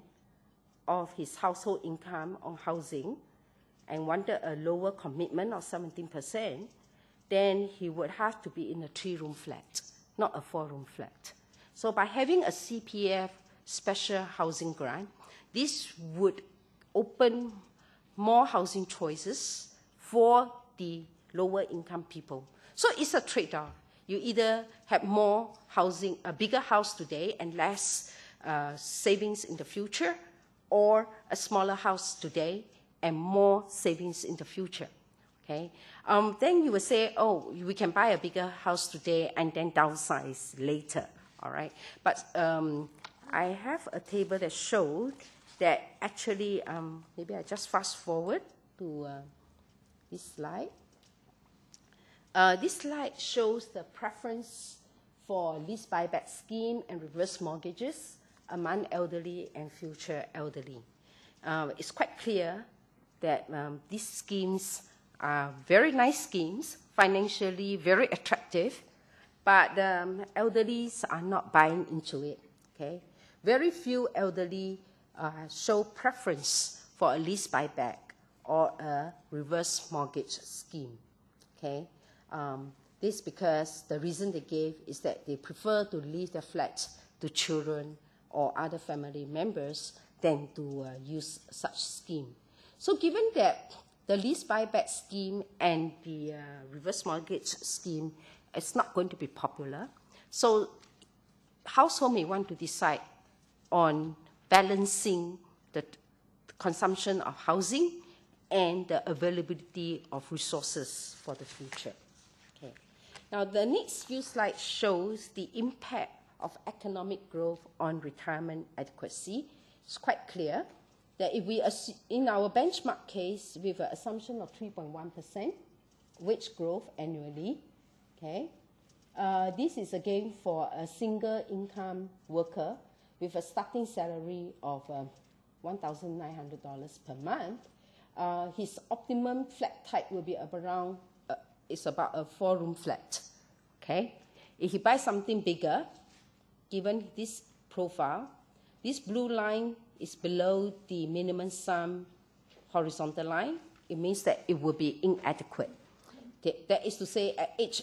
of his household income on housing and wanted a lower commitment of 17%, then he would have to be in a 3-room flat, not a 4-room flat. So by having a CPF special housing grant, this would open more housing choices for the lower income people. So it's a trade-off. You either have more housing, a bigger house today and less savings in the future, or a smaller house today and more savings in the future. Okay? Then you will say, oh, we can buy a bigger house today and then downsize later. All right? But I have a table that showed that actually, maybe I just fast forward to this slide. This slide shows the preference for lease buyback scheme and reverse mortgages among elderly and future elderly. It's quite clear that these schemes are very nice schemes, financially very attractive, but the elderlies are not buying into it. Okay? Very few elderly show preference for a lease buyback or a reverse mortgage scheme. Okay? This because the reason they gave is that they prefer to leave their flat to children or other family members than to use such scheme. So given that the lease buyback scheme and the reverse mortgage scheme is not going to be popular, so household may want to decide on balancing the consumption of housing and the availability of resources for the future. Okay. Now, the next few slides shows the impact of economic growth on retirement adequacy. It's quite clear that if we, in our benchmark case, with an assumption of 3.1% wage growth annually, okay, this is again for a single income worker with a starting salary of $1,900 per month. His optimum flat type will be around, it's about a 4-room flat, okay? If he buys something bigger, given this profile, this blue line is below the minimum sum horizontal line. It means that it will be inadequate. That is to say, at age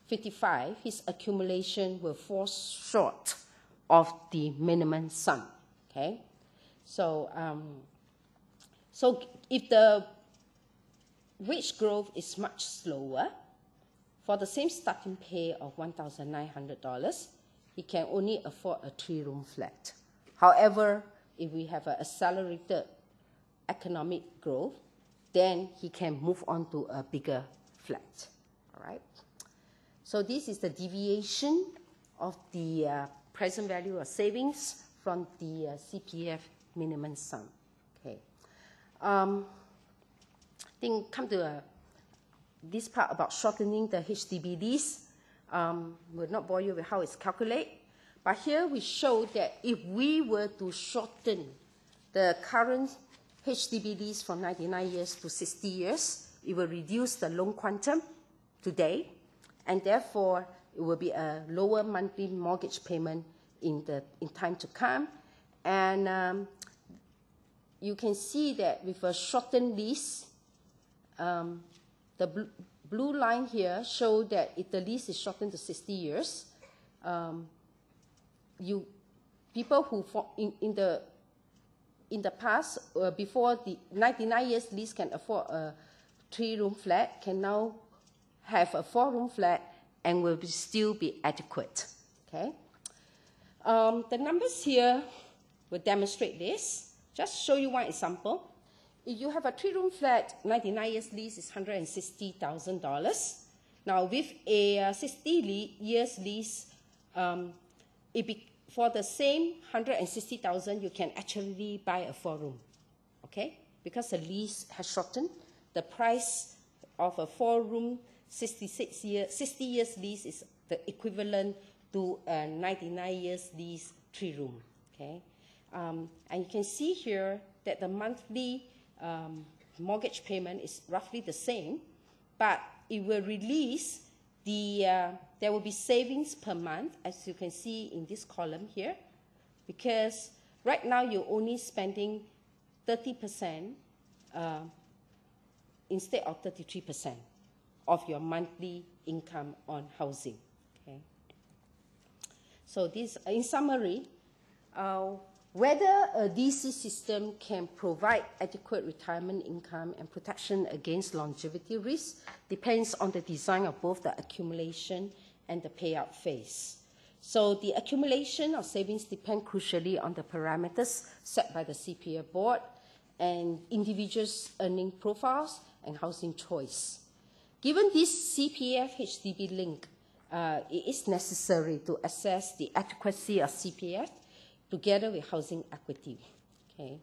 55, his accumulation will fall short of the minimum sum, okay? So, so if the wage growth is much slower, for the same starting pay of $1,900, he can only afford a 3-room flat. However, if we have an accelerated economic growth, then he can move on to a bigger flat, all right? So this is the deviation of the present value of savings from the CPF minimum sum, okay? I think come to this part about shortening the HDBDS. We'll not bore you with how it's calculated, but here we show that if we were to shorten the current HDBDS from 99 years to 60 years, it will reduce the loan quantum today, and therefore it will be a lower monthly mortgage payment in time to come. And you can see that with a shortened lease, the blue line here shows that if the lease is shortened to 60 years, people who in the past, before the 99 years lease can afford a 3-room flat, can now have a 4-room flat and will still be adequate. Okay. The numbers here will demonstrate this. Just show you one example. If you have a 3-room flat, 99 years lease is $160,000. Now, with a 60 years lease, for the same $160,000, you can actually buy a 4-room, okay? Because the lease has shortened, the price of a 4-room 60 years lease is the equivalent to a 99 years lease 3-room, okay? And you can see here that the monthly mortgage payment is roughly the same, but it will release there will be savings per month, as you can see in this column here, because right now you're only spending 30% instead of 33% of your monthly income on housing. Okay. So this, in summary, whether a DC system can provide adequate retirement income and protection against longevity risk depends on the design of both the accumulation and the payout phase. So the accumulation of savings depend crucially on the parameters set by the CPA board and individuals' earning profiles and housing choice. Given this CPF HDB link, it is necessary to assess the adequacy of CPF together with housing equity. Okay.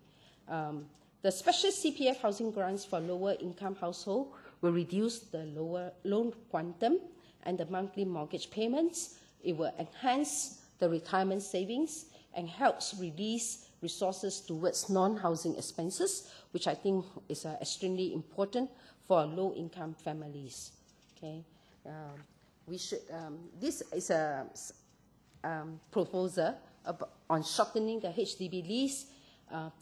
The special CPF housing grants for lower income household will reduce the lower loan quantum and the monthly mortgage payments. It will enhance the retirement savings and helps release resources towards non-housing expenses, which I think is extremely important for low-income families. Okay, we should. This is a proposal on shortening the HDB lease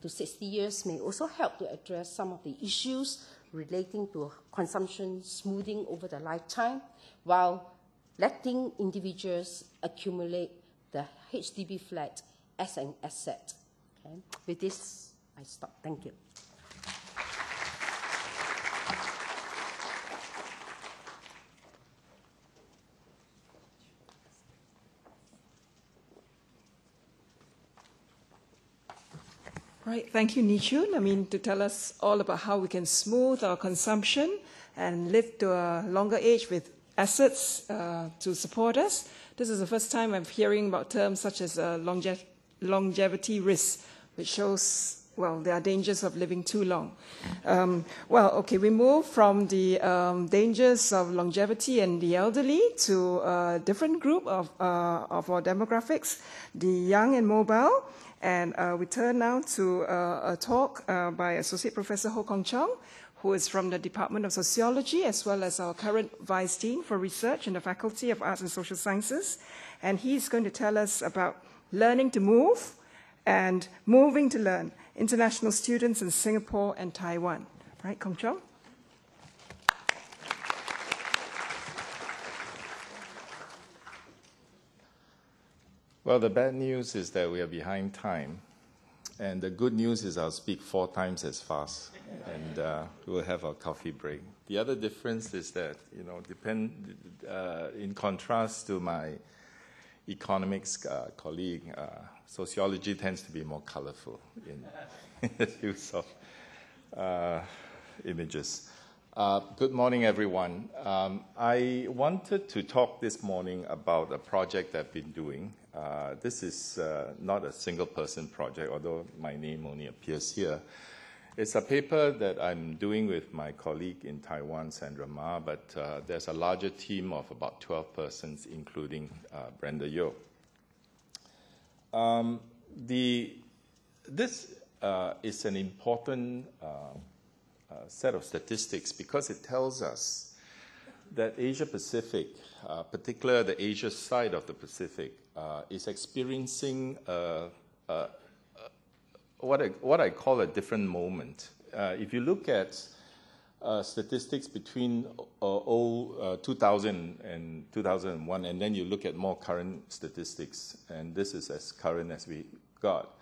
to 60 years may also help to address some of the issues relating to consumption smoothing over the lifetime, while letting individuals accumulate the HDB flat as an asset. Okay. With this, I stop. Thank you. Right, thank you, Choon. To tell us all about how we can smooth our consumption and live to a longer age with assets to support us. This is the first time I'm hearing about terms such as longevity risk, which shows, well, there are dangers of living too long. We move from the dangers of longevity and the elderly to a different group of our demographics, the young and mobile. And we turn now to a talk by Associate Professor Ho Kong Chong, who is from the Department of Sociology, as well as our current Vice Dean for Research in the Faculty of Arts and Social Sciences. And he's going to tell us about learning to move and moving to learn, international students in Singapore and Taiwan. Right, Kong Chong? Well, the bad news is that we are behind time. And the good news is I'll speak 4 times as fast, and we'll have our coffee break. The other difference is that, in contrast to my economics colleague, sociology tends to be more colorful in the use of images. Good morning, everyone. I wanted to talk this morning about a project I've been doing. This is not a single-person project, although my name only appears here. It's a paper that I'm doing with my colleague in Taiwan, Sandra Ma, but there's a larger team of about 12 persons, including Brenda Yeoh. This is an important set of statistics because it tells us that Asia-Pacific, particularly the Asia side of the Pacific, is experiencing what I call a different moment. If you look at statistics between 2000 and 2001, and then you look at more current statistics, and this is as current as we got,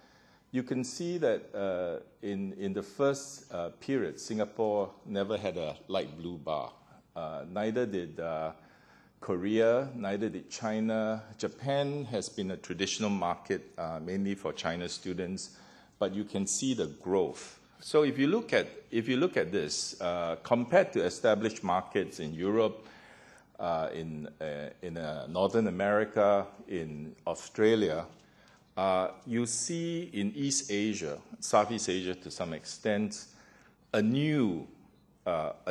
you can see that in the first period, Singapore never had a light blue bar. Neither did Korea, neither did China. Japan has been a traditional market, mainly for China students, but you can see the growth. So if you look at this, compared to established markets in Europe, in Northern America, in Australia, you see in East Asia, Southeast Asia to some extent, a new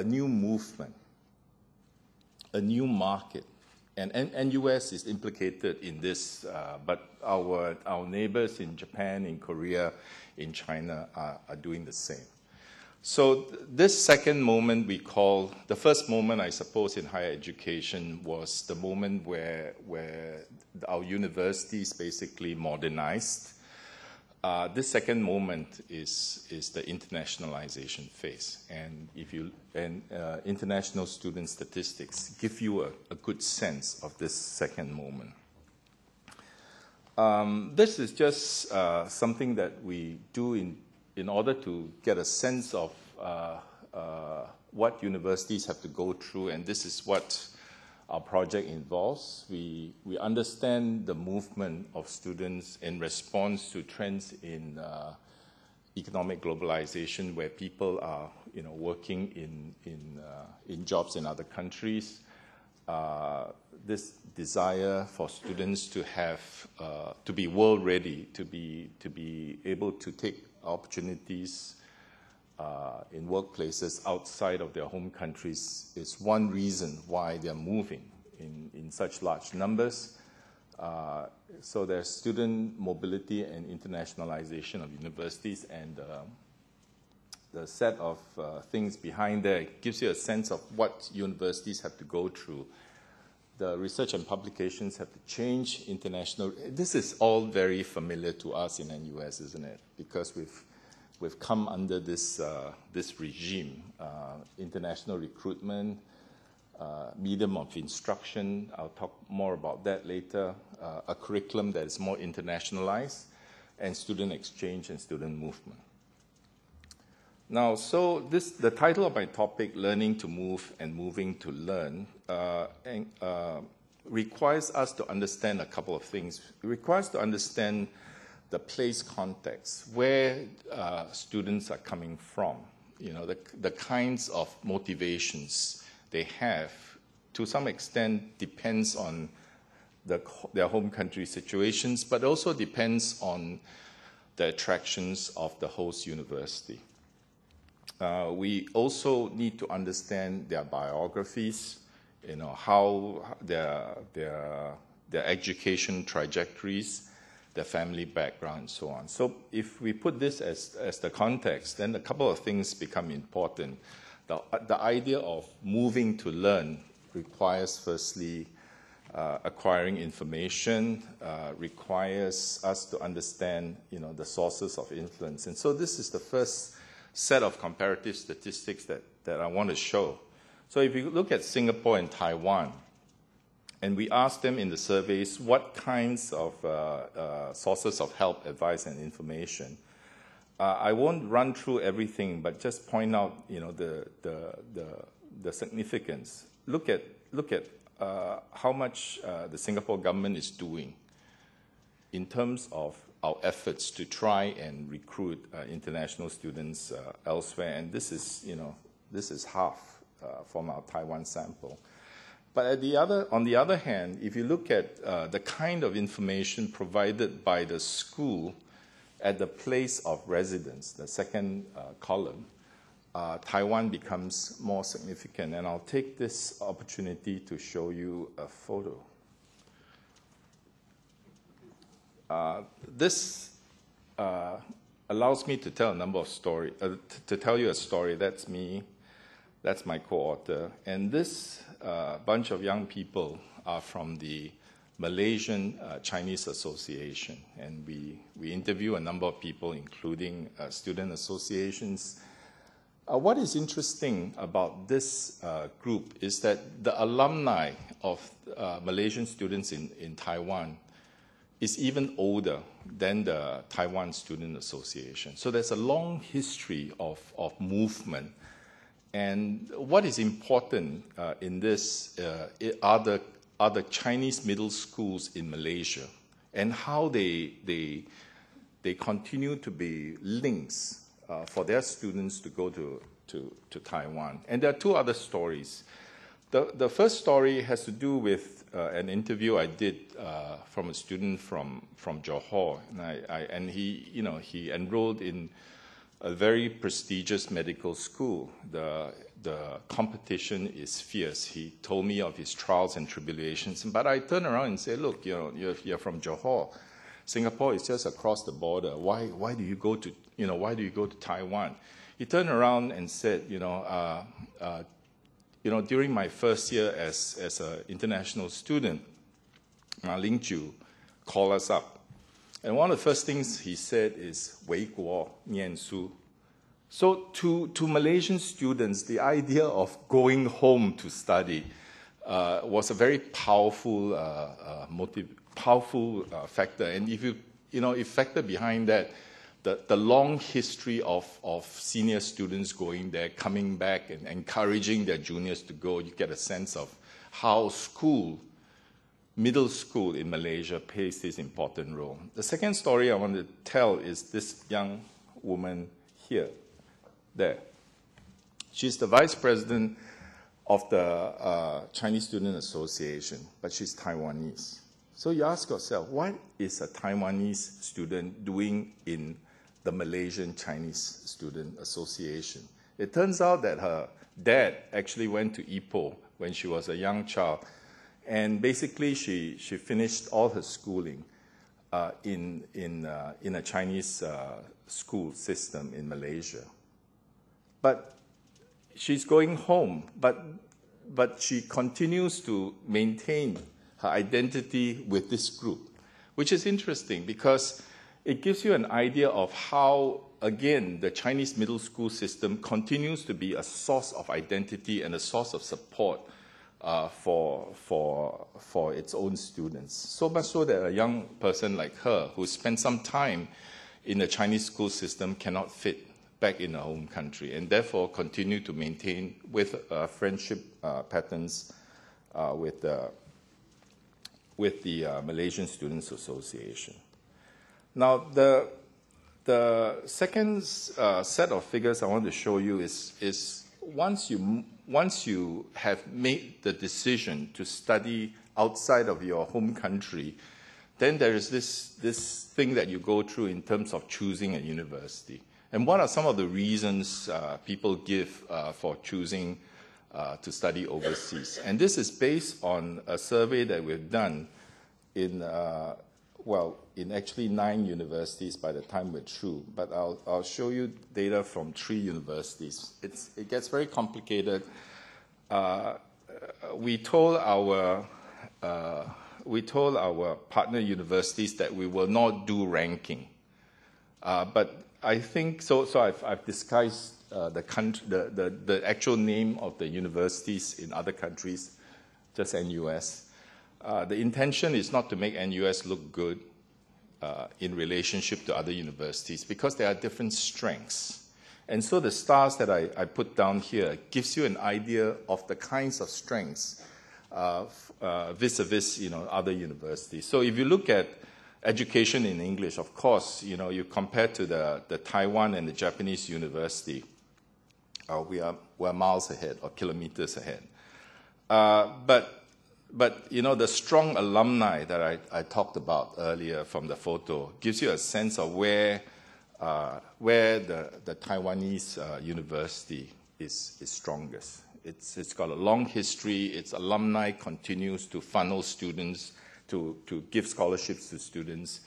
movement, a new market, and US is implicated in this, but our neighbors in Japan, in Korea, in China are doing the same. So this second moment we call, the first moment I suppose in higher education was the moment where our universities basically modernized. This second moment is the internationalization phase, and international student statistics give you a good sense of this second moment. This is just something that we do in order to get a sense of what universities have to go through, and this is what our project involves. We understand the movement of students in response to trends in economic globalization, where people are, working in jobs in other countries. This desire for students to have to be world ready, to be able to take opportunities in workplaces outside of their home countries is one reason why they're moving in such large numbers. So there's student mobility and internationalization of universities, and the set of things behind there gives you a sense of what universities have to go through. The research and publications have to change international. This is all very familiar to us in NUS, isn't it? Because we've come under this regime, international recruitment, medium of instruction. I'll talk more about that later. A curriculum that is more internationalized, and student exchange and student movement. Now, so the title of my topic, Learning to Move and Moving to Learn, requires us to understand a couple of things. It requires to understand the place context, where students are coming from, the kinds of motivations they have, to some extent depends on their home country situations, but also depends on the attractions of the host university. We also need to understand their biographies, how their education trajectories, their family background, and so on. So if we put this as the context, then a couple of things become important. The idea of moving to learn requires, firstly, acquiring information, requires us to understand, the sources of influence. And so this is the first set of comparative statistics that I want to show. So if you look at Singapore and Taiwan, and we asked them in the surveys what kinds of sources of help, advice, and information. I won't run through everything, but just point out, the significance. Look at how much the Singapore government is doing in terms of our efforts to try and recruit international students elsewhere, and this is half from our Taiwan sample. But on the other hand, if you look at the kind of information provided by the school at the place of residence, the second column, Taiwan becomes more significant. And I'll take this opportunity to show you a photo. This allows me to tell a number of stories, to tell you a story. That's me, that's my co-author. And this bunch of young people are from the Malaysian Chinese Association. And we interview a number of people, including student associations. What is interesting about this group is that the alumni of Malaysian students in Taiwan is even older than the Taiwan Student Association. So there's a long history of movement. And what is important in this are the Chinese middle schools in Malaysia, and how they continue to be links for their students to go to Taiwan. And there are two other stories. The first story has to do with an interview I did from a student from Johor, and he enrolled in a very prestigious medical school. The competition is fierce. He told me of his trials and tribulations, but I turned around and said, "Look, you're from Johor. Singapore is just across the border. Why do you go to Taiwan?" He turned around and said, during my first year as an international student, Ma Lingju called us up. And one of the first things he said is, 回国念书. So to Malaysian students, the idea of going home to study was a very powerful factor. And if you factor behind that, the long history of senior students going there, coming back and encouraging their juniors to go, you get a sense of how middle school in Malaysia plays this important role. The second story I want to tell is this young woman here, there. She's the vice president of the Chinese Student Association, but she's Taiwanese. So you ask yourself, what is a Taiwanese student doing in the Malaysian Chinese Student Association? It turns out that her dad actually went to Ipoh when she was a young child, and basically she finished all her schooling in a Chinese school system in Malaysia. But she's going home, but she continues to maintain her identity with this group, which is interesting because it gives you an idea of how, again, the Chinese middle school system continues to be a source of identity and a source of support for its own students. So much so that a young person like her, who spent some time in the Chinese school system, cannot fit back in her home country, and therefore continue to maintain with friendship patterns with the Malaysian Students Association. Now, the second set of figures I want to show you is once you have made the decision to study outside of your home country, then there is this thing that you go through in terms of choosing a university. And what are some of the reasons people give for choosing to study overseas? And this is based on a survey that we've done in actually 9 universities by the time we're through. But I'll show you data from 3 universities. It gets very complicated. We told our partner universities that we will not do ranking, but I think so. I've disguised the actual name of the universities in other countries, just NUS. The intention is not to make NUS look good in relationship to other universities because there are different strengths. And so the stars that I put down here gives you an idea of the kinds of strengths vis-a-vis other universities. So if you look at education in English, of course, you compare to the Taiwan and the Japanese university, we're miles ahead or kilometers ahead. But the strong alumni that I talked about earlier from the photo gives you a sense of where the Taiwanese university is strongest. It's got a long history. Its alumni continues to funnel students, to give scholarships to students,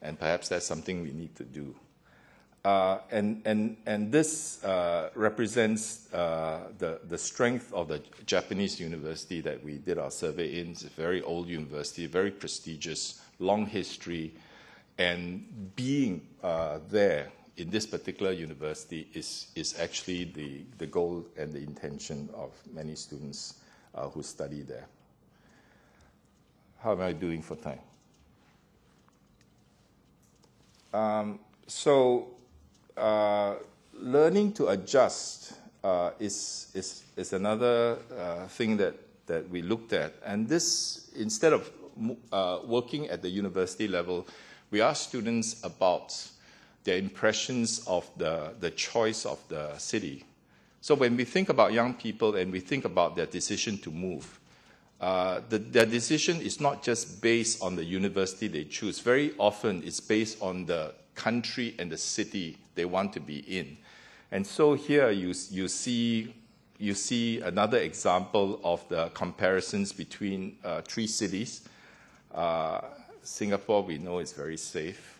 and perhaps that's something we need to do. And this represents the strength of the Japanese university that we did our survey in. It's a very old university, very prestigious, long history, and being there in this particular university is actually the goal and the intention of many students who study there. How am I doing for time? Learning to adjust is another thing that we looked at. And this, instead of working at the university level, we asked students about their impressions of the choice of the city. So when we think about young people and we think about their decision to move, their decision is not just based on the university they choose. Very often it's based on the country and the city they want to be in. And so here you see another example of the comparisons between 3 cities. Singapore, we know, is very safe.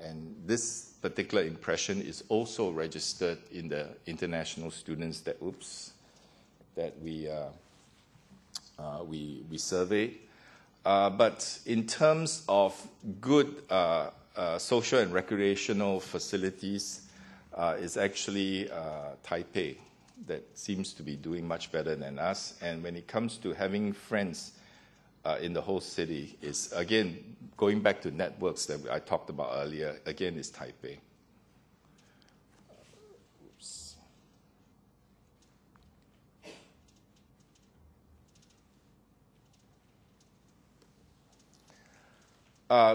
And this particular impression is also registered in the international students that we surveyed. But in terms of good social and recreational facilities, is actually Taipei. that seems to be doing much better than us. And when it comes to having friends in the whole city, is again, going back to networks that I talked about earlier, again, is Taipei.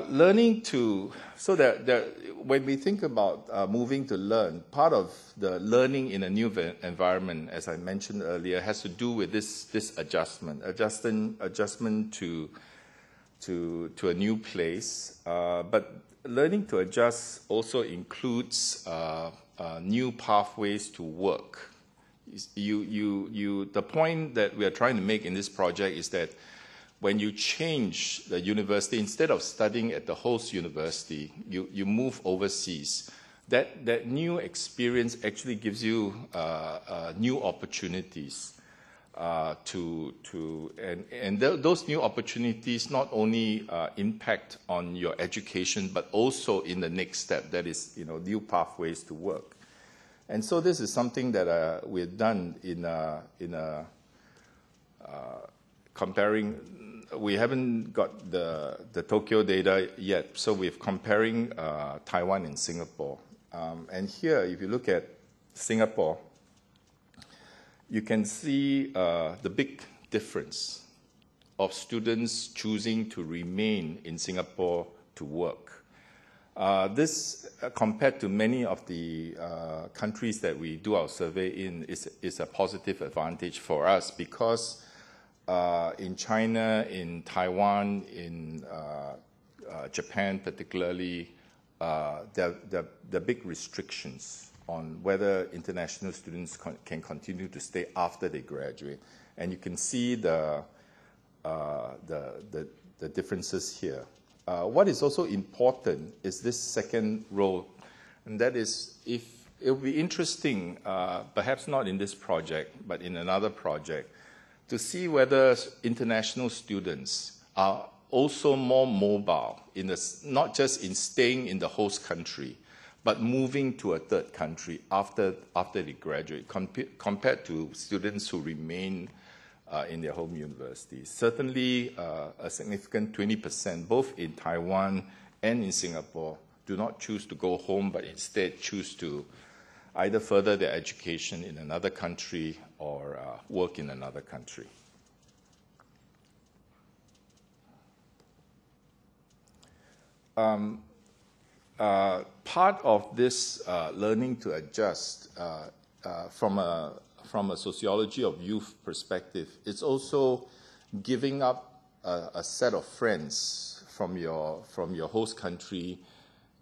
Learning to, so when we think about moving to learn, part of the learning in a new environment, as I mentioned earlier, has to do with this adjustment to a new place. But learning to adjust also includes new pathways to work. The point that we are trying to make in this project is that when you change the university, instead of studying at the host university, you move overseas. That new experience actually gives you new opportunities those new opportunities not only impact on your education, but also in the next step, that is, new pathways to work. And so this is something that we've done in comparing. We haven't got the Tokyo data yet, so we're comparing Taiwan and Singapore. And here, if you look at Singapore, you can see the big difference of students choosing to remain in Singapore to work. This, compared to many of the countries that we do our survey in, is a positive advantage for us, because in China, in Taiwan, in Japan particularly, there are big restrictions on whether international students can continue to stay after they graduate. And you can see the differences here. What is also important is this second row, and that is, it will be interesting, perhaps not in this project, but in another project, to see whether international students are also more mobile, not just in staying in the host country, but moving to a third country after they graduate, compared to students who remain in their home universities. Certainly, a significant 20%, both in Taiwan and in Singapore, do not choose to go home, but instead choose to either further their education in another country or work in another country. Part of this learning to adjust from a sociology of youth perspective, it's also giving up a set of friends from your host country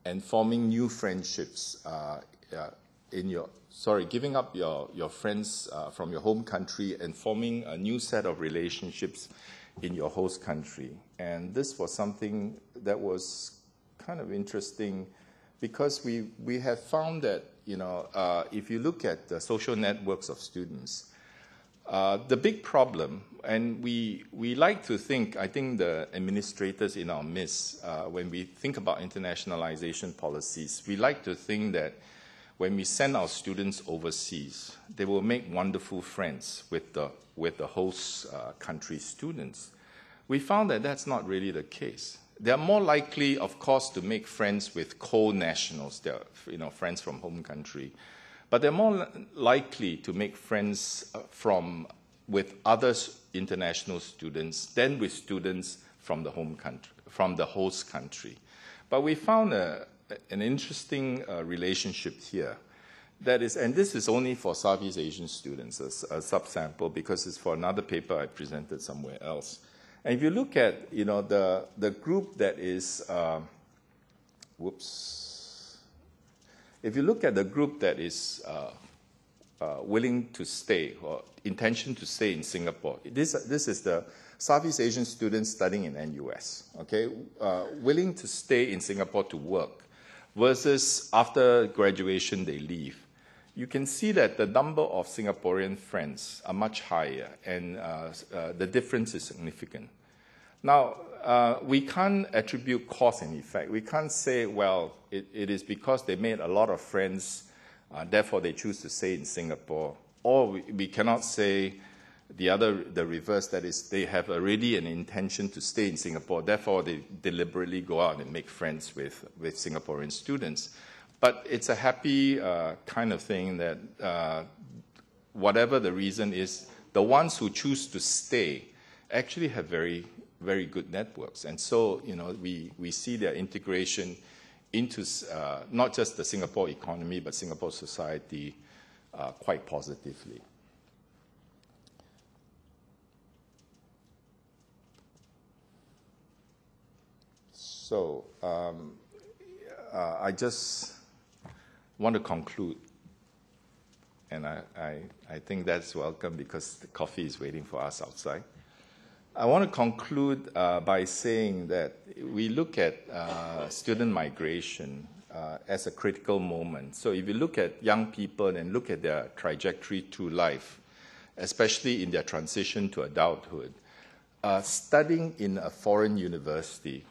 and forming new friendships giving up your friends from your home country and forming a new set of relationships in your host country. And this was something that was kind of interesting, because we have found that, if you look at the social networks of students, the big problem, and we like to think, I think the administrators in our midst, when we think about internationalization policies, we like to think that when we send our students overseas, they will make wonderful friends with the host country students. We found that that's not really the case. They are more likely, of course, to make friends with co-nationals, friends from home country, but they're more likely to make friends with other international students than with students from the home country, from the host country. But we found an interesting relationship here. That is, and this is only for Southeast Asian students, a subsample, because it's for another paper I presented somewhere else. And if you look at, the group that is, if you look at the group that is willing to stay or intention to stay in Singapore, this is the Southeast Asian students studying in NUS, okay, willing to stay in Singapore to work, versus after graduation they leave. You can see that the number of Singaporean friends are much higher, and the difference is significant. Now, we can't attribute cause and effect. We can't say, well, it is because they made a lot of friends, therefore they choose to stay in Singapore. or we cannot say the reverse, that is, they have already an intention to stay in Singapore, therefore they deliberately go out and make friends with Singaporean students. But it's a happy kind of thing that whatever the reason is, the ones who choose to stay actually have very, very good networks. And so, we see their integration into not just the Singapore economy, but Singapore society quite positively. So I just want to conclude, and I think that's welcome because the coffee is waiting for us outside. I want to conclude by saying that we look at student migration as a critical moment. So if you look at young people and look at their trajectory through life, especially in their transition to adulthood, studying in a foreign university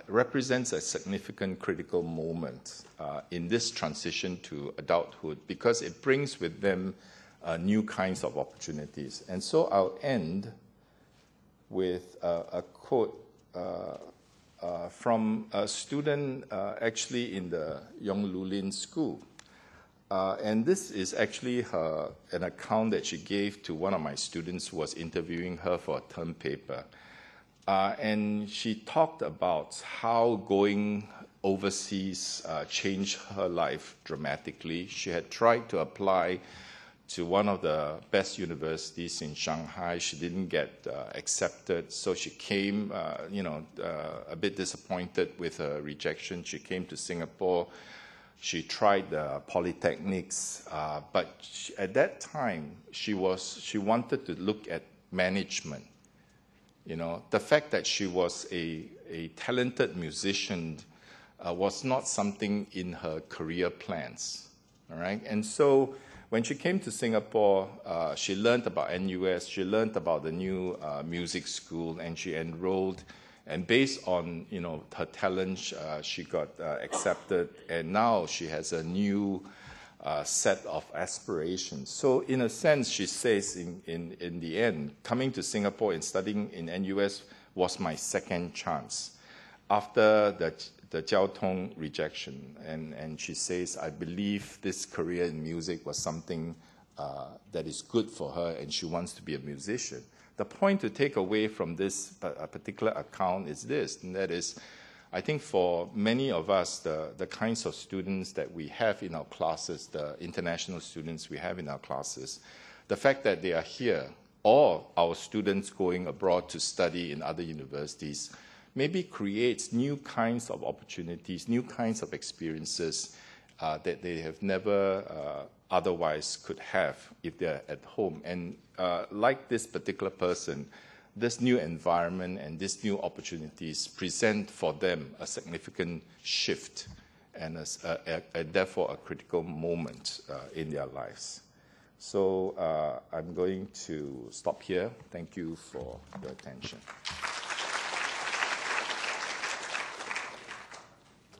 represents a significant critical moment in this transition to adulthood because it brings with them new kinds of opportunities. And so I'll end with a quote from a student actually in the Yong Lulin School. And this is actually an account that she gave to one of my students who was interviewing her for a term paper. And she talked about how going overseas changed her life dramatically. She had tried to apply to one of the best universities in Shanghai. She didn't get accepted, so she came, a bit disappointed with her rejection. She came to Singapore. She tried the polytechnics, but at that time, she wanted to look at management. The fact that she was a talented musician was not something in her career plans, all right? And so when she came to Singapore, she learned about NUS, she learned about the new music school, and she enrolled. And based on her talent, she got accepted, and now she has a new set of aspirations. So in a sense, she says in the end, coming to Singapore and studying in NUS was my second chance after the Jiao Tong rejection. And she says, I believe this career in music was something that is good for her, and she wants to be a musician. The point to take away from this particular account is this, and that is, I think for many of us, the kinds of students that we have in our classes, the international students we have in our classes, the fact that they are here, or our students going abroad to study in other universities, maybe creates new kinds of opportunities, new kinds of experiences that they have never otherwise could have if they're at home. And like this particular person, this new environment and these new opportunities present for them a significant shift and therefore a critical moment in their lives. So I'm going to stop here. Thank you for your attention.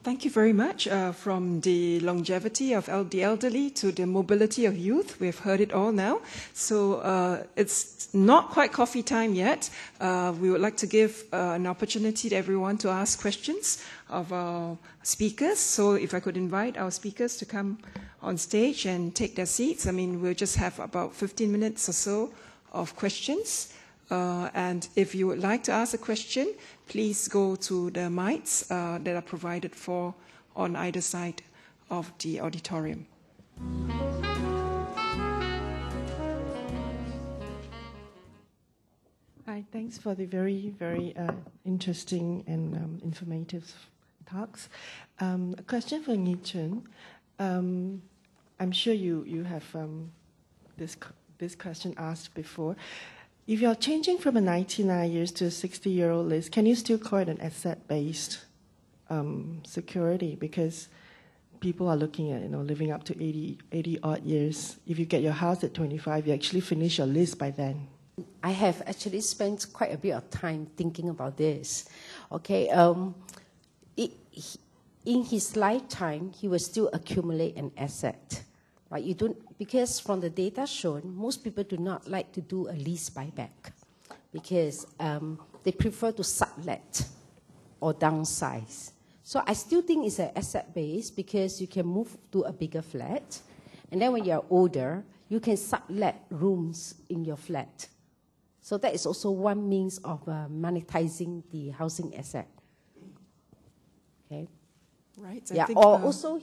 Thank you very much. From the longevity of the elderly to the mobility of youth, we've heard it all now. So it's not quite coffee time yet. We would like to give an opportunity to everyone to ask questions of our speakers. So if I could invite our speakers to come on stage and take their seats. I mean, we'll just have about 15 minutes or so of questions. And if you would like to ask a question, please go to the mics that are provided for on either side of the auditorium. Hi, thanks for the very, very interesting and informative talks. A question for Ngee Choon. I'm sure you have this question asked before. If you're changing from a 99 years to a 60-year-old list, can you still call it an asset-based security? Because people are looking at living up to 80 odd years. If you get your house at 25, you actually finish your list by then. I have actually spent quite a bit of time thinking about this. Okay, in his lifetime, he will still accumulate an asset. right? You don't, because from the data shown, most people do not like to do a lease buyback because they prefer to sublet or downsize. So I still think it's an asset base because you can move to a bigger flat, and then when you're older, you can sublet rooms in your flat. So that is also one means of monetizing the housing asset. Okay. Right. Yeah. Or also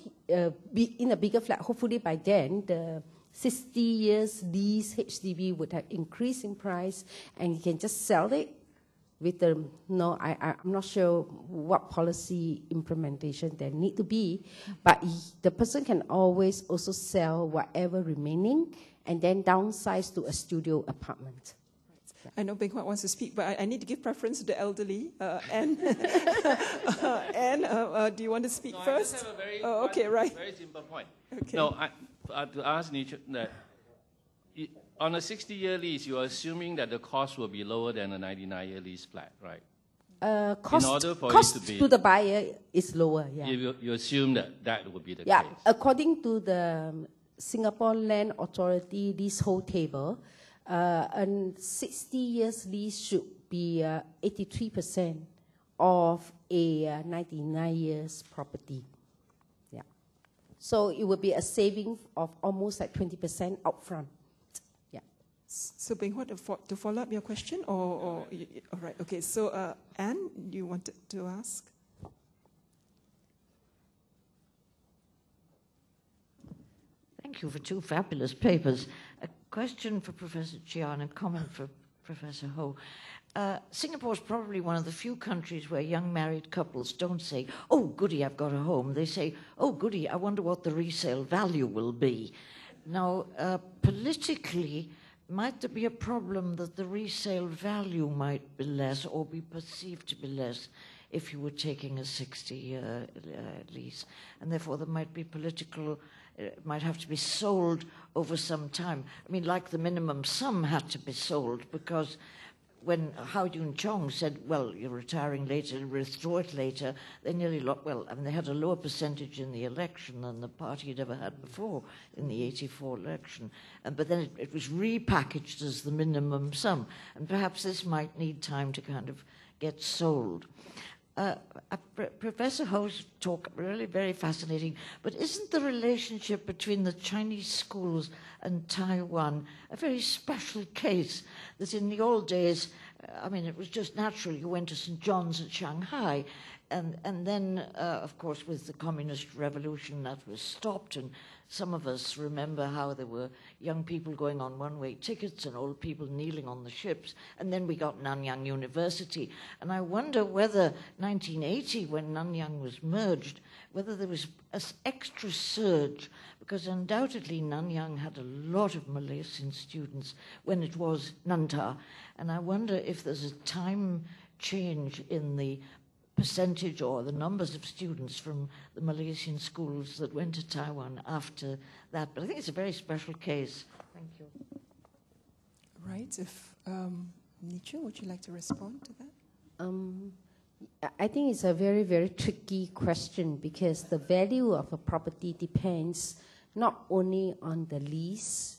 be in a bigger flat. Hopefully by then the 60 years lease HDB would have increased in price, and you can just sell it with the, no, I'm not sure what policy implementation there need to be, but the person can always also sell whatever remaining and then downsize to a studio apartment. I know Beng Huat wants to speak, but I need to give preference to the elderly. Anne, Anne, do you want to speak first? I just have a very, okay, right. Very simple point. Okay. No, to ask Ngee that on a 60-year lease, you are assuming that the cost will be lower than a 99-year lease flat, right? Cost, in order for cost it to be, to the buyer is lower. Yeah. You assume that that would be the yeah, case. According to the Singapore Land Authority leasehold table, a 60 years lease should be 83% of a 99 years property. Yeah. So it would be a saving of almost like 20% upfront. Yeah. So Beng Huat, to follow up your question, or all right, okay. So Anne, you wanted to ask? Thank you for two fabulous papers. A question for Professor Chia and a comment for Professor Ho. Singapore is probably one of the few countries where young married couples don't say, oh, goody, I've got a home. They say, oh, goody, I wonder what the resale value will be. Now, politically, might there be a problem that the resale value might be less or be perceived to be less if you were taking a 60-year lease? And therefore, there might be political, it might have to be sold over some time. I mean, like the minimum sum had to be sold because when Chong said, well, you're retiring later, withdraw it later, they nearly lost, well, I mean, they had a lower percentage in the election than the party had ever had before in the 84 election. But then it was repackaged as the minimum sum. And perhaps this might need time to kind of get sold. Professor Ho's talk, really very fascinating, but isn't the relationship between the Chinese schools and Taiwan a very special case that in the old days, I mean, it was just natural, you went to St. John's at Shanghai, and then, of course, with the Communist Revolution, that was stopped, and some of us remember how there were young people going on one-way tickets and old people kneeling on the ships, and then we got Nanyang University. And I wonder whether 1980, when Nanyang was merged, whether there was an extra surge, because undoubtedly Nanyang had a lot of Malaysian students when it was Nanta, and I wonder if there's a time change in the percentage or the numbers of students from the Malaysian schools that went to Taiwan after that. But I think it's a very special case. Thank you. Right. If Ngee, would you like to respond to that? I think it's a very, very tricky question because the value of a property depends not only on the lease,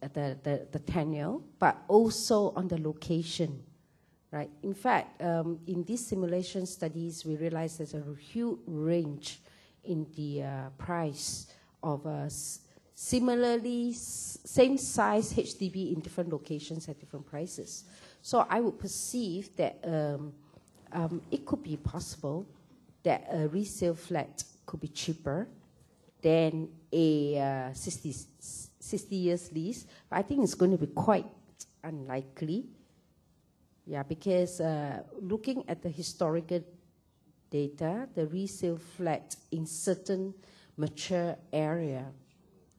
the tenure, but also on the location. Right. In fact, in these simulation studies, we realized there's a huge range in the price of similarly same size HDB in different locations at different prices. So I would perceive that it could be possible that a resale flat could be cheaper than a 60 years lease. But I think it's going to be quite unlikely. Yeah, because looking at the historical data, the resale flat in certain mature area,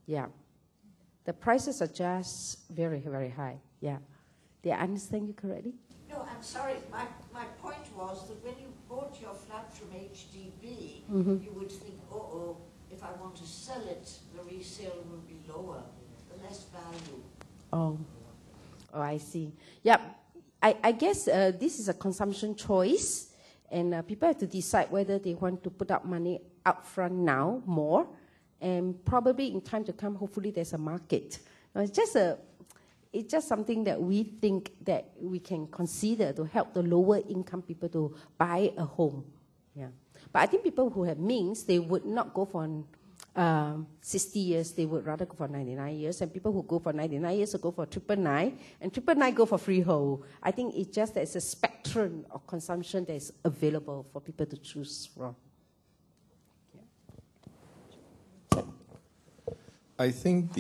yeah, the prices are just very, very high. Yeah. Did I understand you correctly? No, I'm sorry. My point was that when you bought your flat from HDB, you would think, if I want to sell it, the resale will be lower, the less value. Oh, I see. Yeah. I guess this is a consumption choice, and people have to decide whether they want to put up money up front now more And probably in time to come, hopefully there's a market. Now, it's just something that we think that we can consider to help the lower income people to buy a home. Yeah. But I think people who have means, they would not go for 60 years, they would rather go for 99 years. And people who go for 99 years will go for 999, and 999 go for freehold. I think it's just that it's a spectrum of consumption that is available for people to choose from. Yeah. I think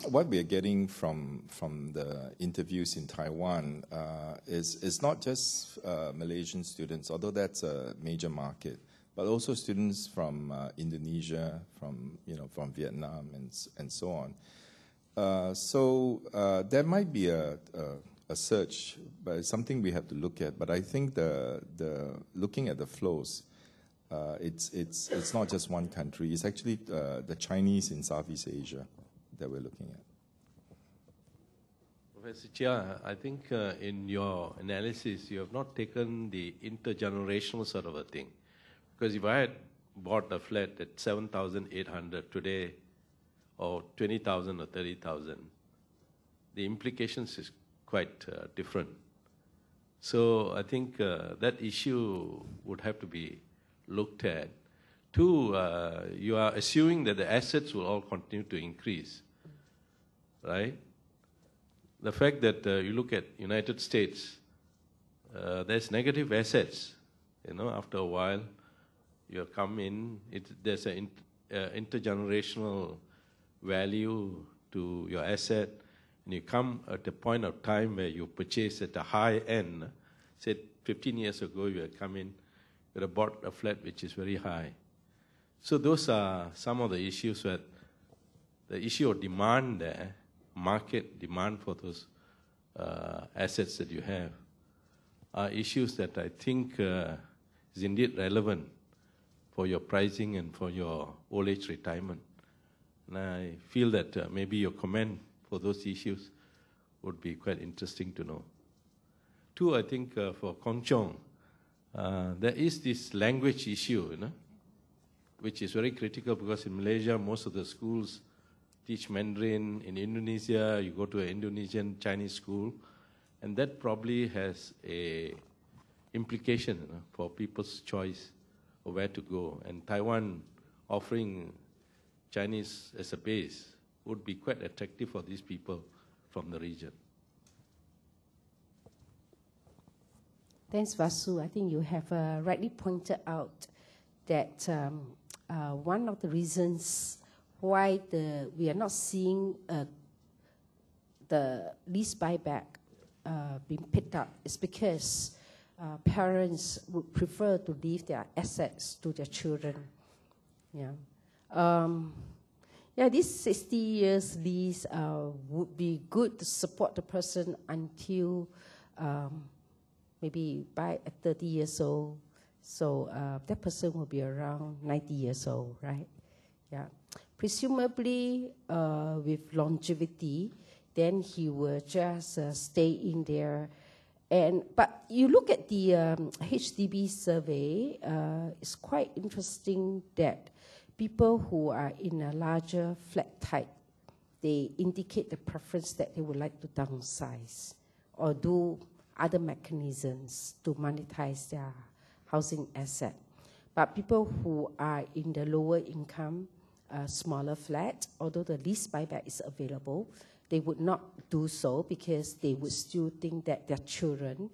what we are getting from the interviews in Taiwan is not just Malaysian students, although that's a major market, but also students from Indonesia, from Vietnam, and so on. So there might be a search, but it's something we have to look at. But I think the looking at the flows, it's not just one country. It's actually the Chinese in Southeast Asia that we're looking at. Professor Chia, I think in your analysis, you have not taken the intergenerational sort of a thing. Because if I had bought a flat at 7,800 today, or 20,000 or 30,000, the implications is quite different. So I think that issue would have to be looked at. Two, you are assuming that the assets will all continue to increase, right? The fact that you look at United States, there's negative assets. After a while, you come in, there's an intergenerational value to your asset, and you come at a point of time where you purchase at the high end. Say 15 years ago, you had come in, you had bought a flat which is very high. So those are some of the issues where the issue of demand there, market demand for those assets that you have, are issues that I think is indeed relevant for your pricing and for your old age retirement. And I feel that maybe your comment for those issues would be quite interesting to know. Two, I think for Chong, there is this language issue, which is very critical because in Malaysia, most of the schools teach Mandarin. In Indonesia, you go to an Indonesian Chinese school, and that probably has a implication for people's choice of where to go. And Taiwan offering Chinese as a base would be quite attractive for these people from the region. Thanks, Vasu. I think you have rightly pointed out that one of the reasons why we are not seeing the lease buyback being picked up is because parents would prefer to leave their assets to their children. This 60 years lease would be good to support the person until maybe by 30 years old. So that person will be around 90 years old, right? Yeah. Presumably with longevity, then he will just stay in there. But you look at the HDB survey, it's quite interesting that people who are in a larger flat type, they indicate the preference that they would like to downsize or do other mechanisms to monetize their housing asset. But people who are in the lower income, smaller flat, although the lease buyback is available, they would not do so because they would still think that their children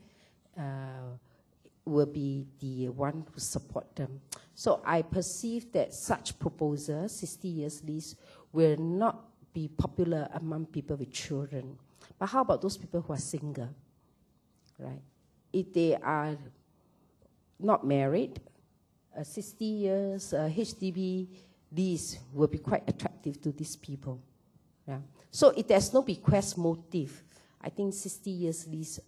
will be the one who support them. So I perceive that such proposals, 60 years lease, will not be popular among people with children. But how about those people who are single, right? If they are not married, 60 years HDB lease will be quite attractive to these people. Yeah. So if there's no bequest motive, I think 60 years lease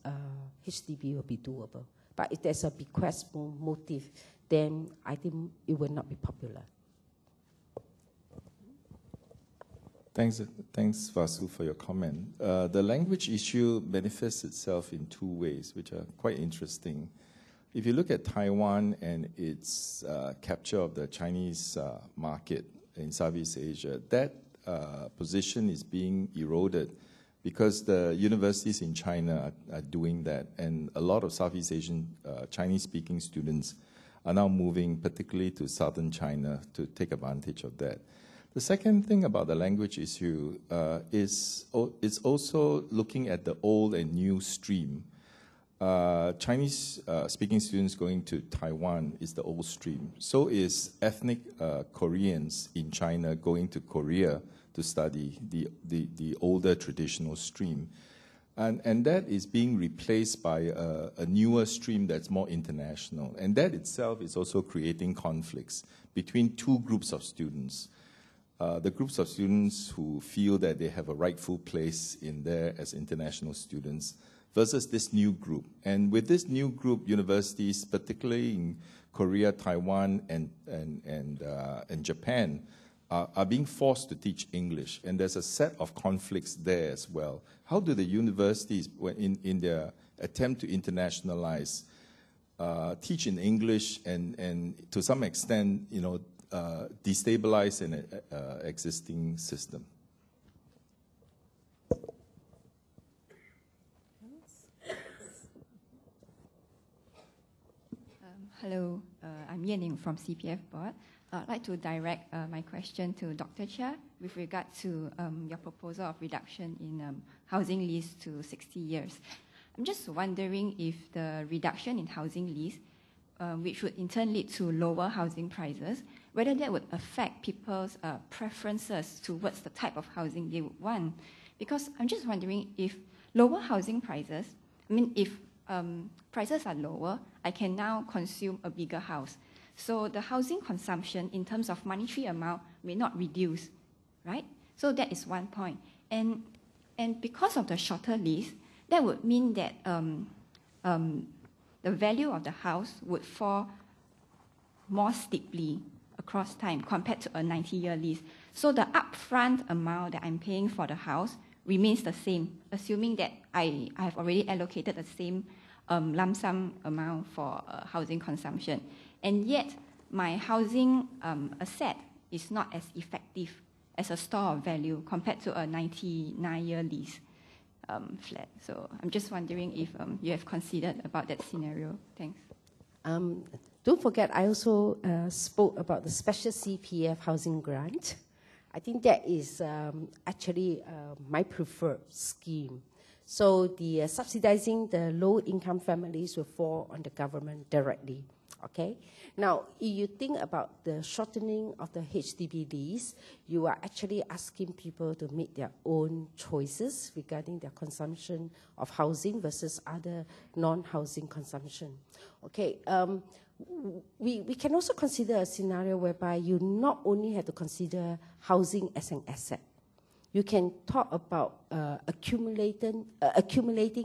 HDB will be doable. But if there's a bequest motive, then I think it will not be popular. Thanks, Vasu, for your comment. The language issue manifests itself in two ways, which are quite interesting. If you look at Taiwan and its capture of the Chinese market in Southeast Asia, that position is being eroded because the universities in China are doing that, and a lot of Southeast Asian Chinese-speaking students are now moving particularly to southern China to take advantage of that. The second thing about the language issue is also looking at the old and new stream. Chinese-speaking students going to Taiwan is the old stream. So is ethnic Koreans in China going to Korea to study the older traditional stream. And that is being replaced by a newer stream that's more international. And that itself is also creating conflicts between two groups of students. The groups of students who feel that they have a rightful place in there as international students versus this new group. And with this new group, universities, particularly in Korea, Taiwan, and Japan, are being forced to teach English. And there's a set of conflicts there as well. How do the universities, in their attempt to internationalize, teach in English and to some extent, destabilize an existing system? Hello, I'm Yeoh from CPF Board. I'd like to direct my question to Dr. Chia with regard to your proposal of reduction in housing lease to 60 years. I'm just wondering if the reduction in housing lease, which would in turn lead to lower housing prices, whether that would affect people's preferences towards the type of housing they would want. Because I'm just wondering if lower housing prices, if prices are lower, I can now consume a bigger house. So the housing consumption in terms of monetary amount may not reduce, right? So that is one point. And because of the shorter lease, that would mean that the value of the house would fall more steeply across time compared to a 90-year lease. So the upfront amount that I'm paying for the house remains the same, assuming that I have already allocated the same lump sum amount for housing consumption. And yet, my housing asset is not as effective as a store of value compared to a 99-year lease flat. So I'm just wondering if you have considered about that scenario. Thanks. Don't forget, I also spoke about the special CPF housing grant. I think that is actually my preferred scheme. So the subsidizing the low-income families will fall on the government directly. Okay. Now, if you think about the shortening of the HDB lease, you are actually asking people to make their own choices regarding their consumption of housing versus other non-housing consumption. Okay. We can also consider a scenario whereby you not only have to consider housing as an asset. You can talk about accumulating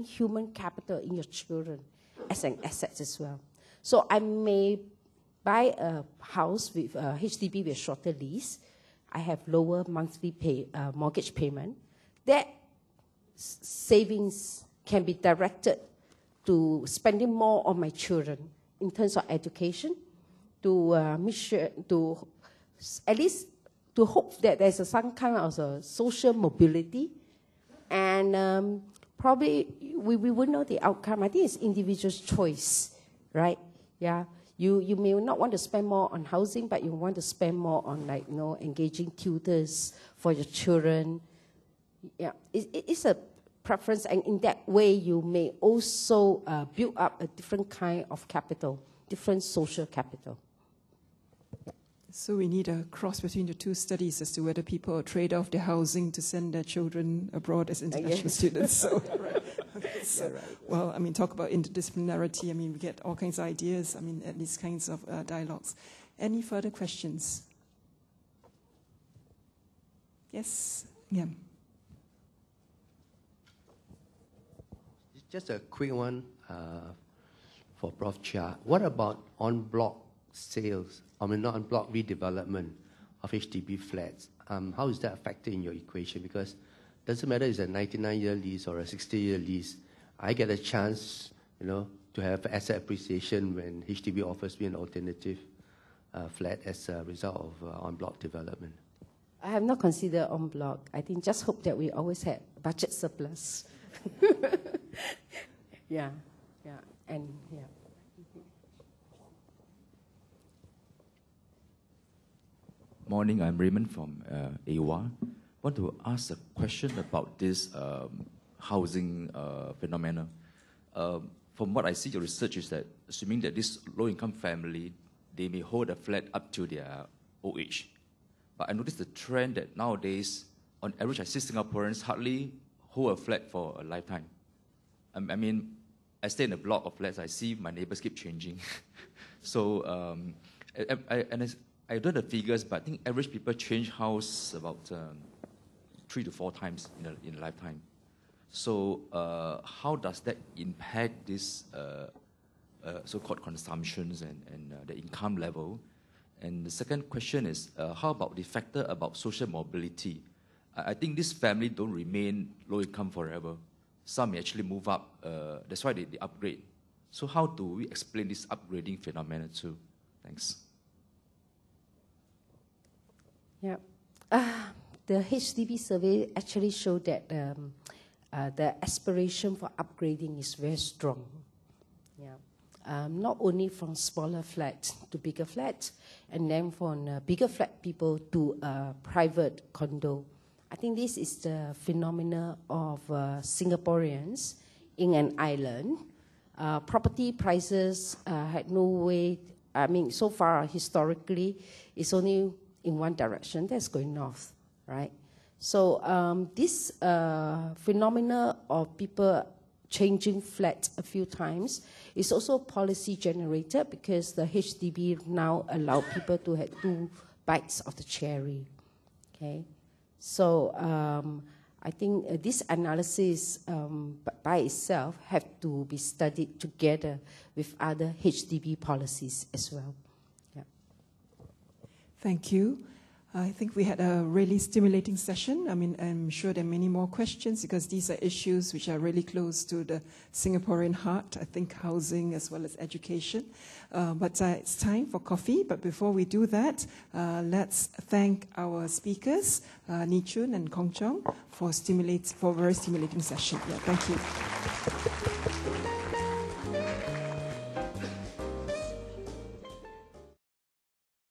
human capital in your children as an asset as well. So I may buy a house with HDB with shorter lease. I have lower monthly mortgage payment. That savings can be directed to spending more on my children in terms of education, to make sure, to at least to hope that there's some kind of social mobility, and probably we will know the outcome. I think it's individual's choice, right? Yeah, you may not want to spend more on housing, but you want to spend more on engaging tutors for your children. Yeah, it's a preference, and in that way you may also build up a different kind of capital, different social capital. So we need a cross between the two studies as to whether people trade off their housing to send their children abroad as international students. So, right. Okay, so, right. Well, talk about interdisciplinarity. We get all kinds of ideas, at these kinds of dialogues. Any further questions? Yes? Yeah. Just a quick one for Prof. Chia. What about en-bloc sales? Not en-bloc redevelopment of HDB flats. How is that factored in your equation? Because it doesn't matter if it's a 99-year lease or a 60-year lease. I get a chance, to have asset appreciation when HDB offers me an alternative flat as a result of en bloc development? I have not considered en bloc. I think just hope that we always have budget surplus. Yeah. Morning, I'm Raymond from Yeoh. I want to ask a question about this housing phenomenon. From what I see, your research is that assuming that this low-income family, they may hold a flat up to their old age. But I noticed the trend that nowadays, on average, I see Singaporeans hardly hold a flat for a lifetime. I mean, I stay in a block of flats, I see my neighbors keep changing. So, I don't know the figures, but I think average people change house about 3 to 4 times in a lifetime. So how does that impact this so-called consumptions and the income level? And the second question is, how about the factor about social mobility? I think this family don't remain low income forever. Some may actually move up. That's why they upgrade. So how do we explain this upgrading phenomenon too? Thanks. Yeah. The HDB survey actually showed that the aspiration for upgrading is very strong. Yeah. Not only from smaller flats to bigger flats, and then from bigger flat people to private condo. I think this is the phenomena of Singaporeans in an island. Property prices had no way, I mean, so far historically, it's only in one direction, that's going north, right? So this phenomena of people changing flats a few times is also policy generated because the HDB now allow people to have 2 bites of the cherry, okay? So I think this analysis by itself have to be studied together with other HDB policies as well. Yeah. Thank you. I think we had a really stimulating session. I mean, I'm sure there are many more questions because these are issues which are really close to the Singaporean heart. I think housing as well as education. But it's time for coffee. But before we do that, let's thank our speakers, Ngee, Choon and Chong, for a very stimulating session. Yeah, thank you.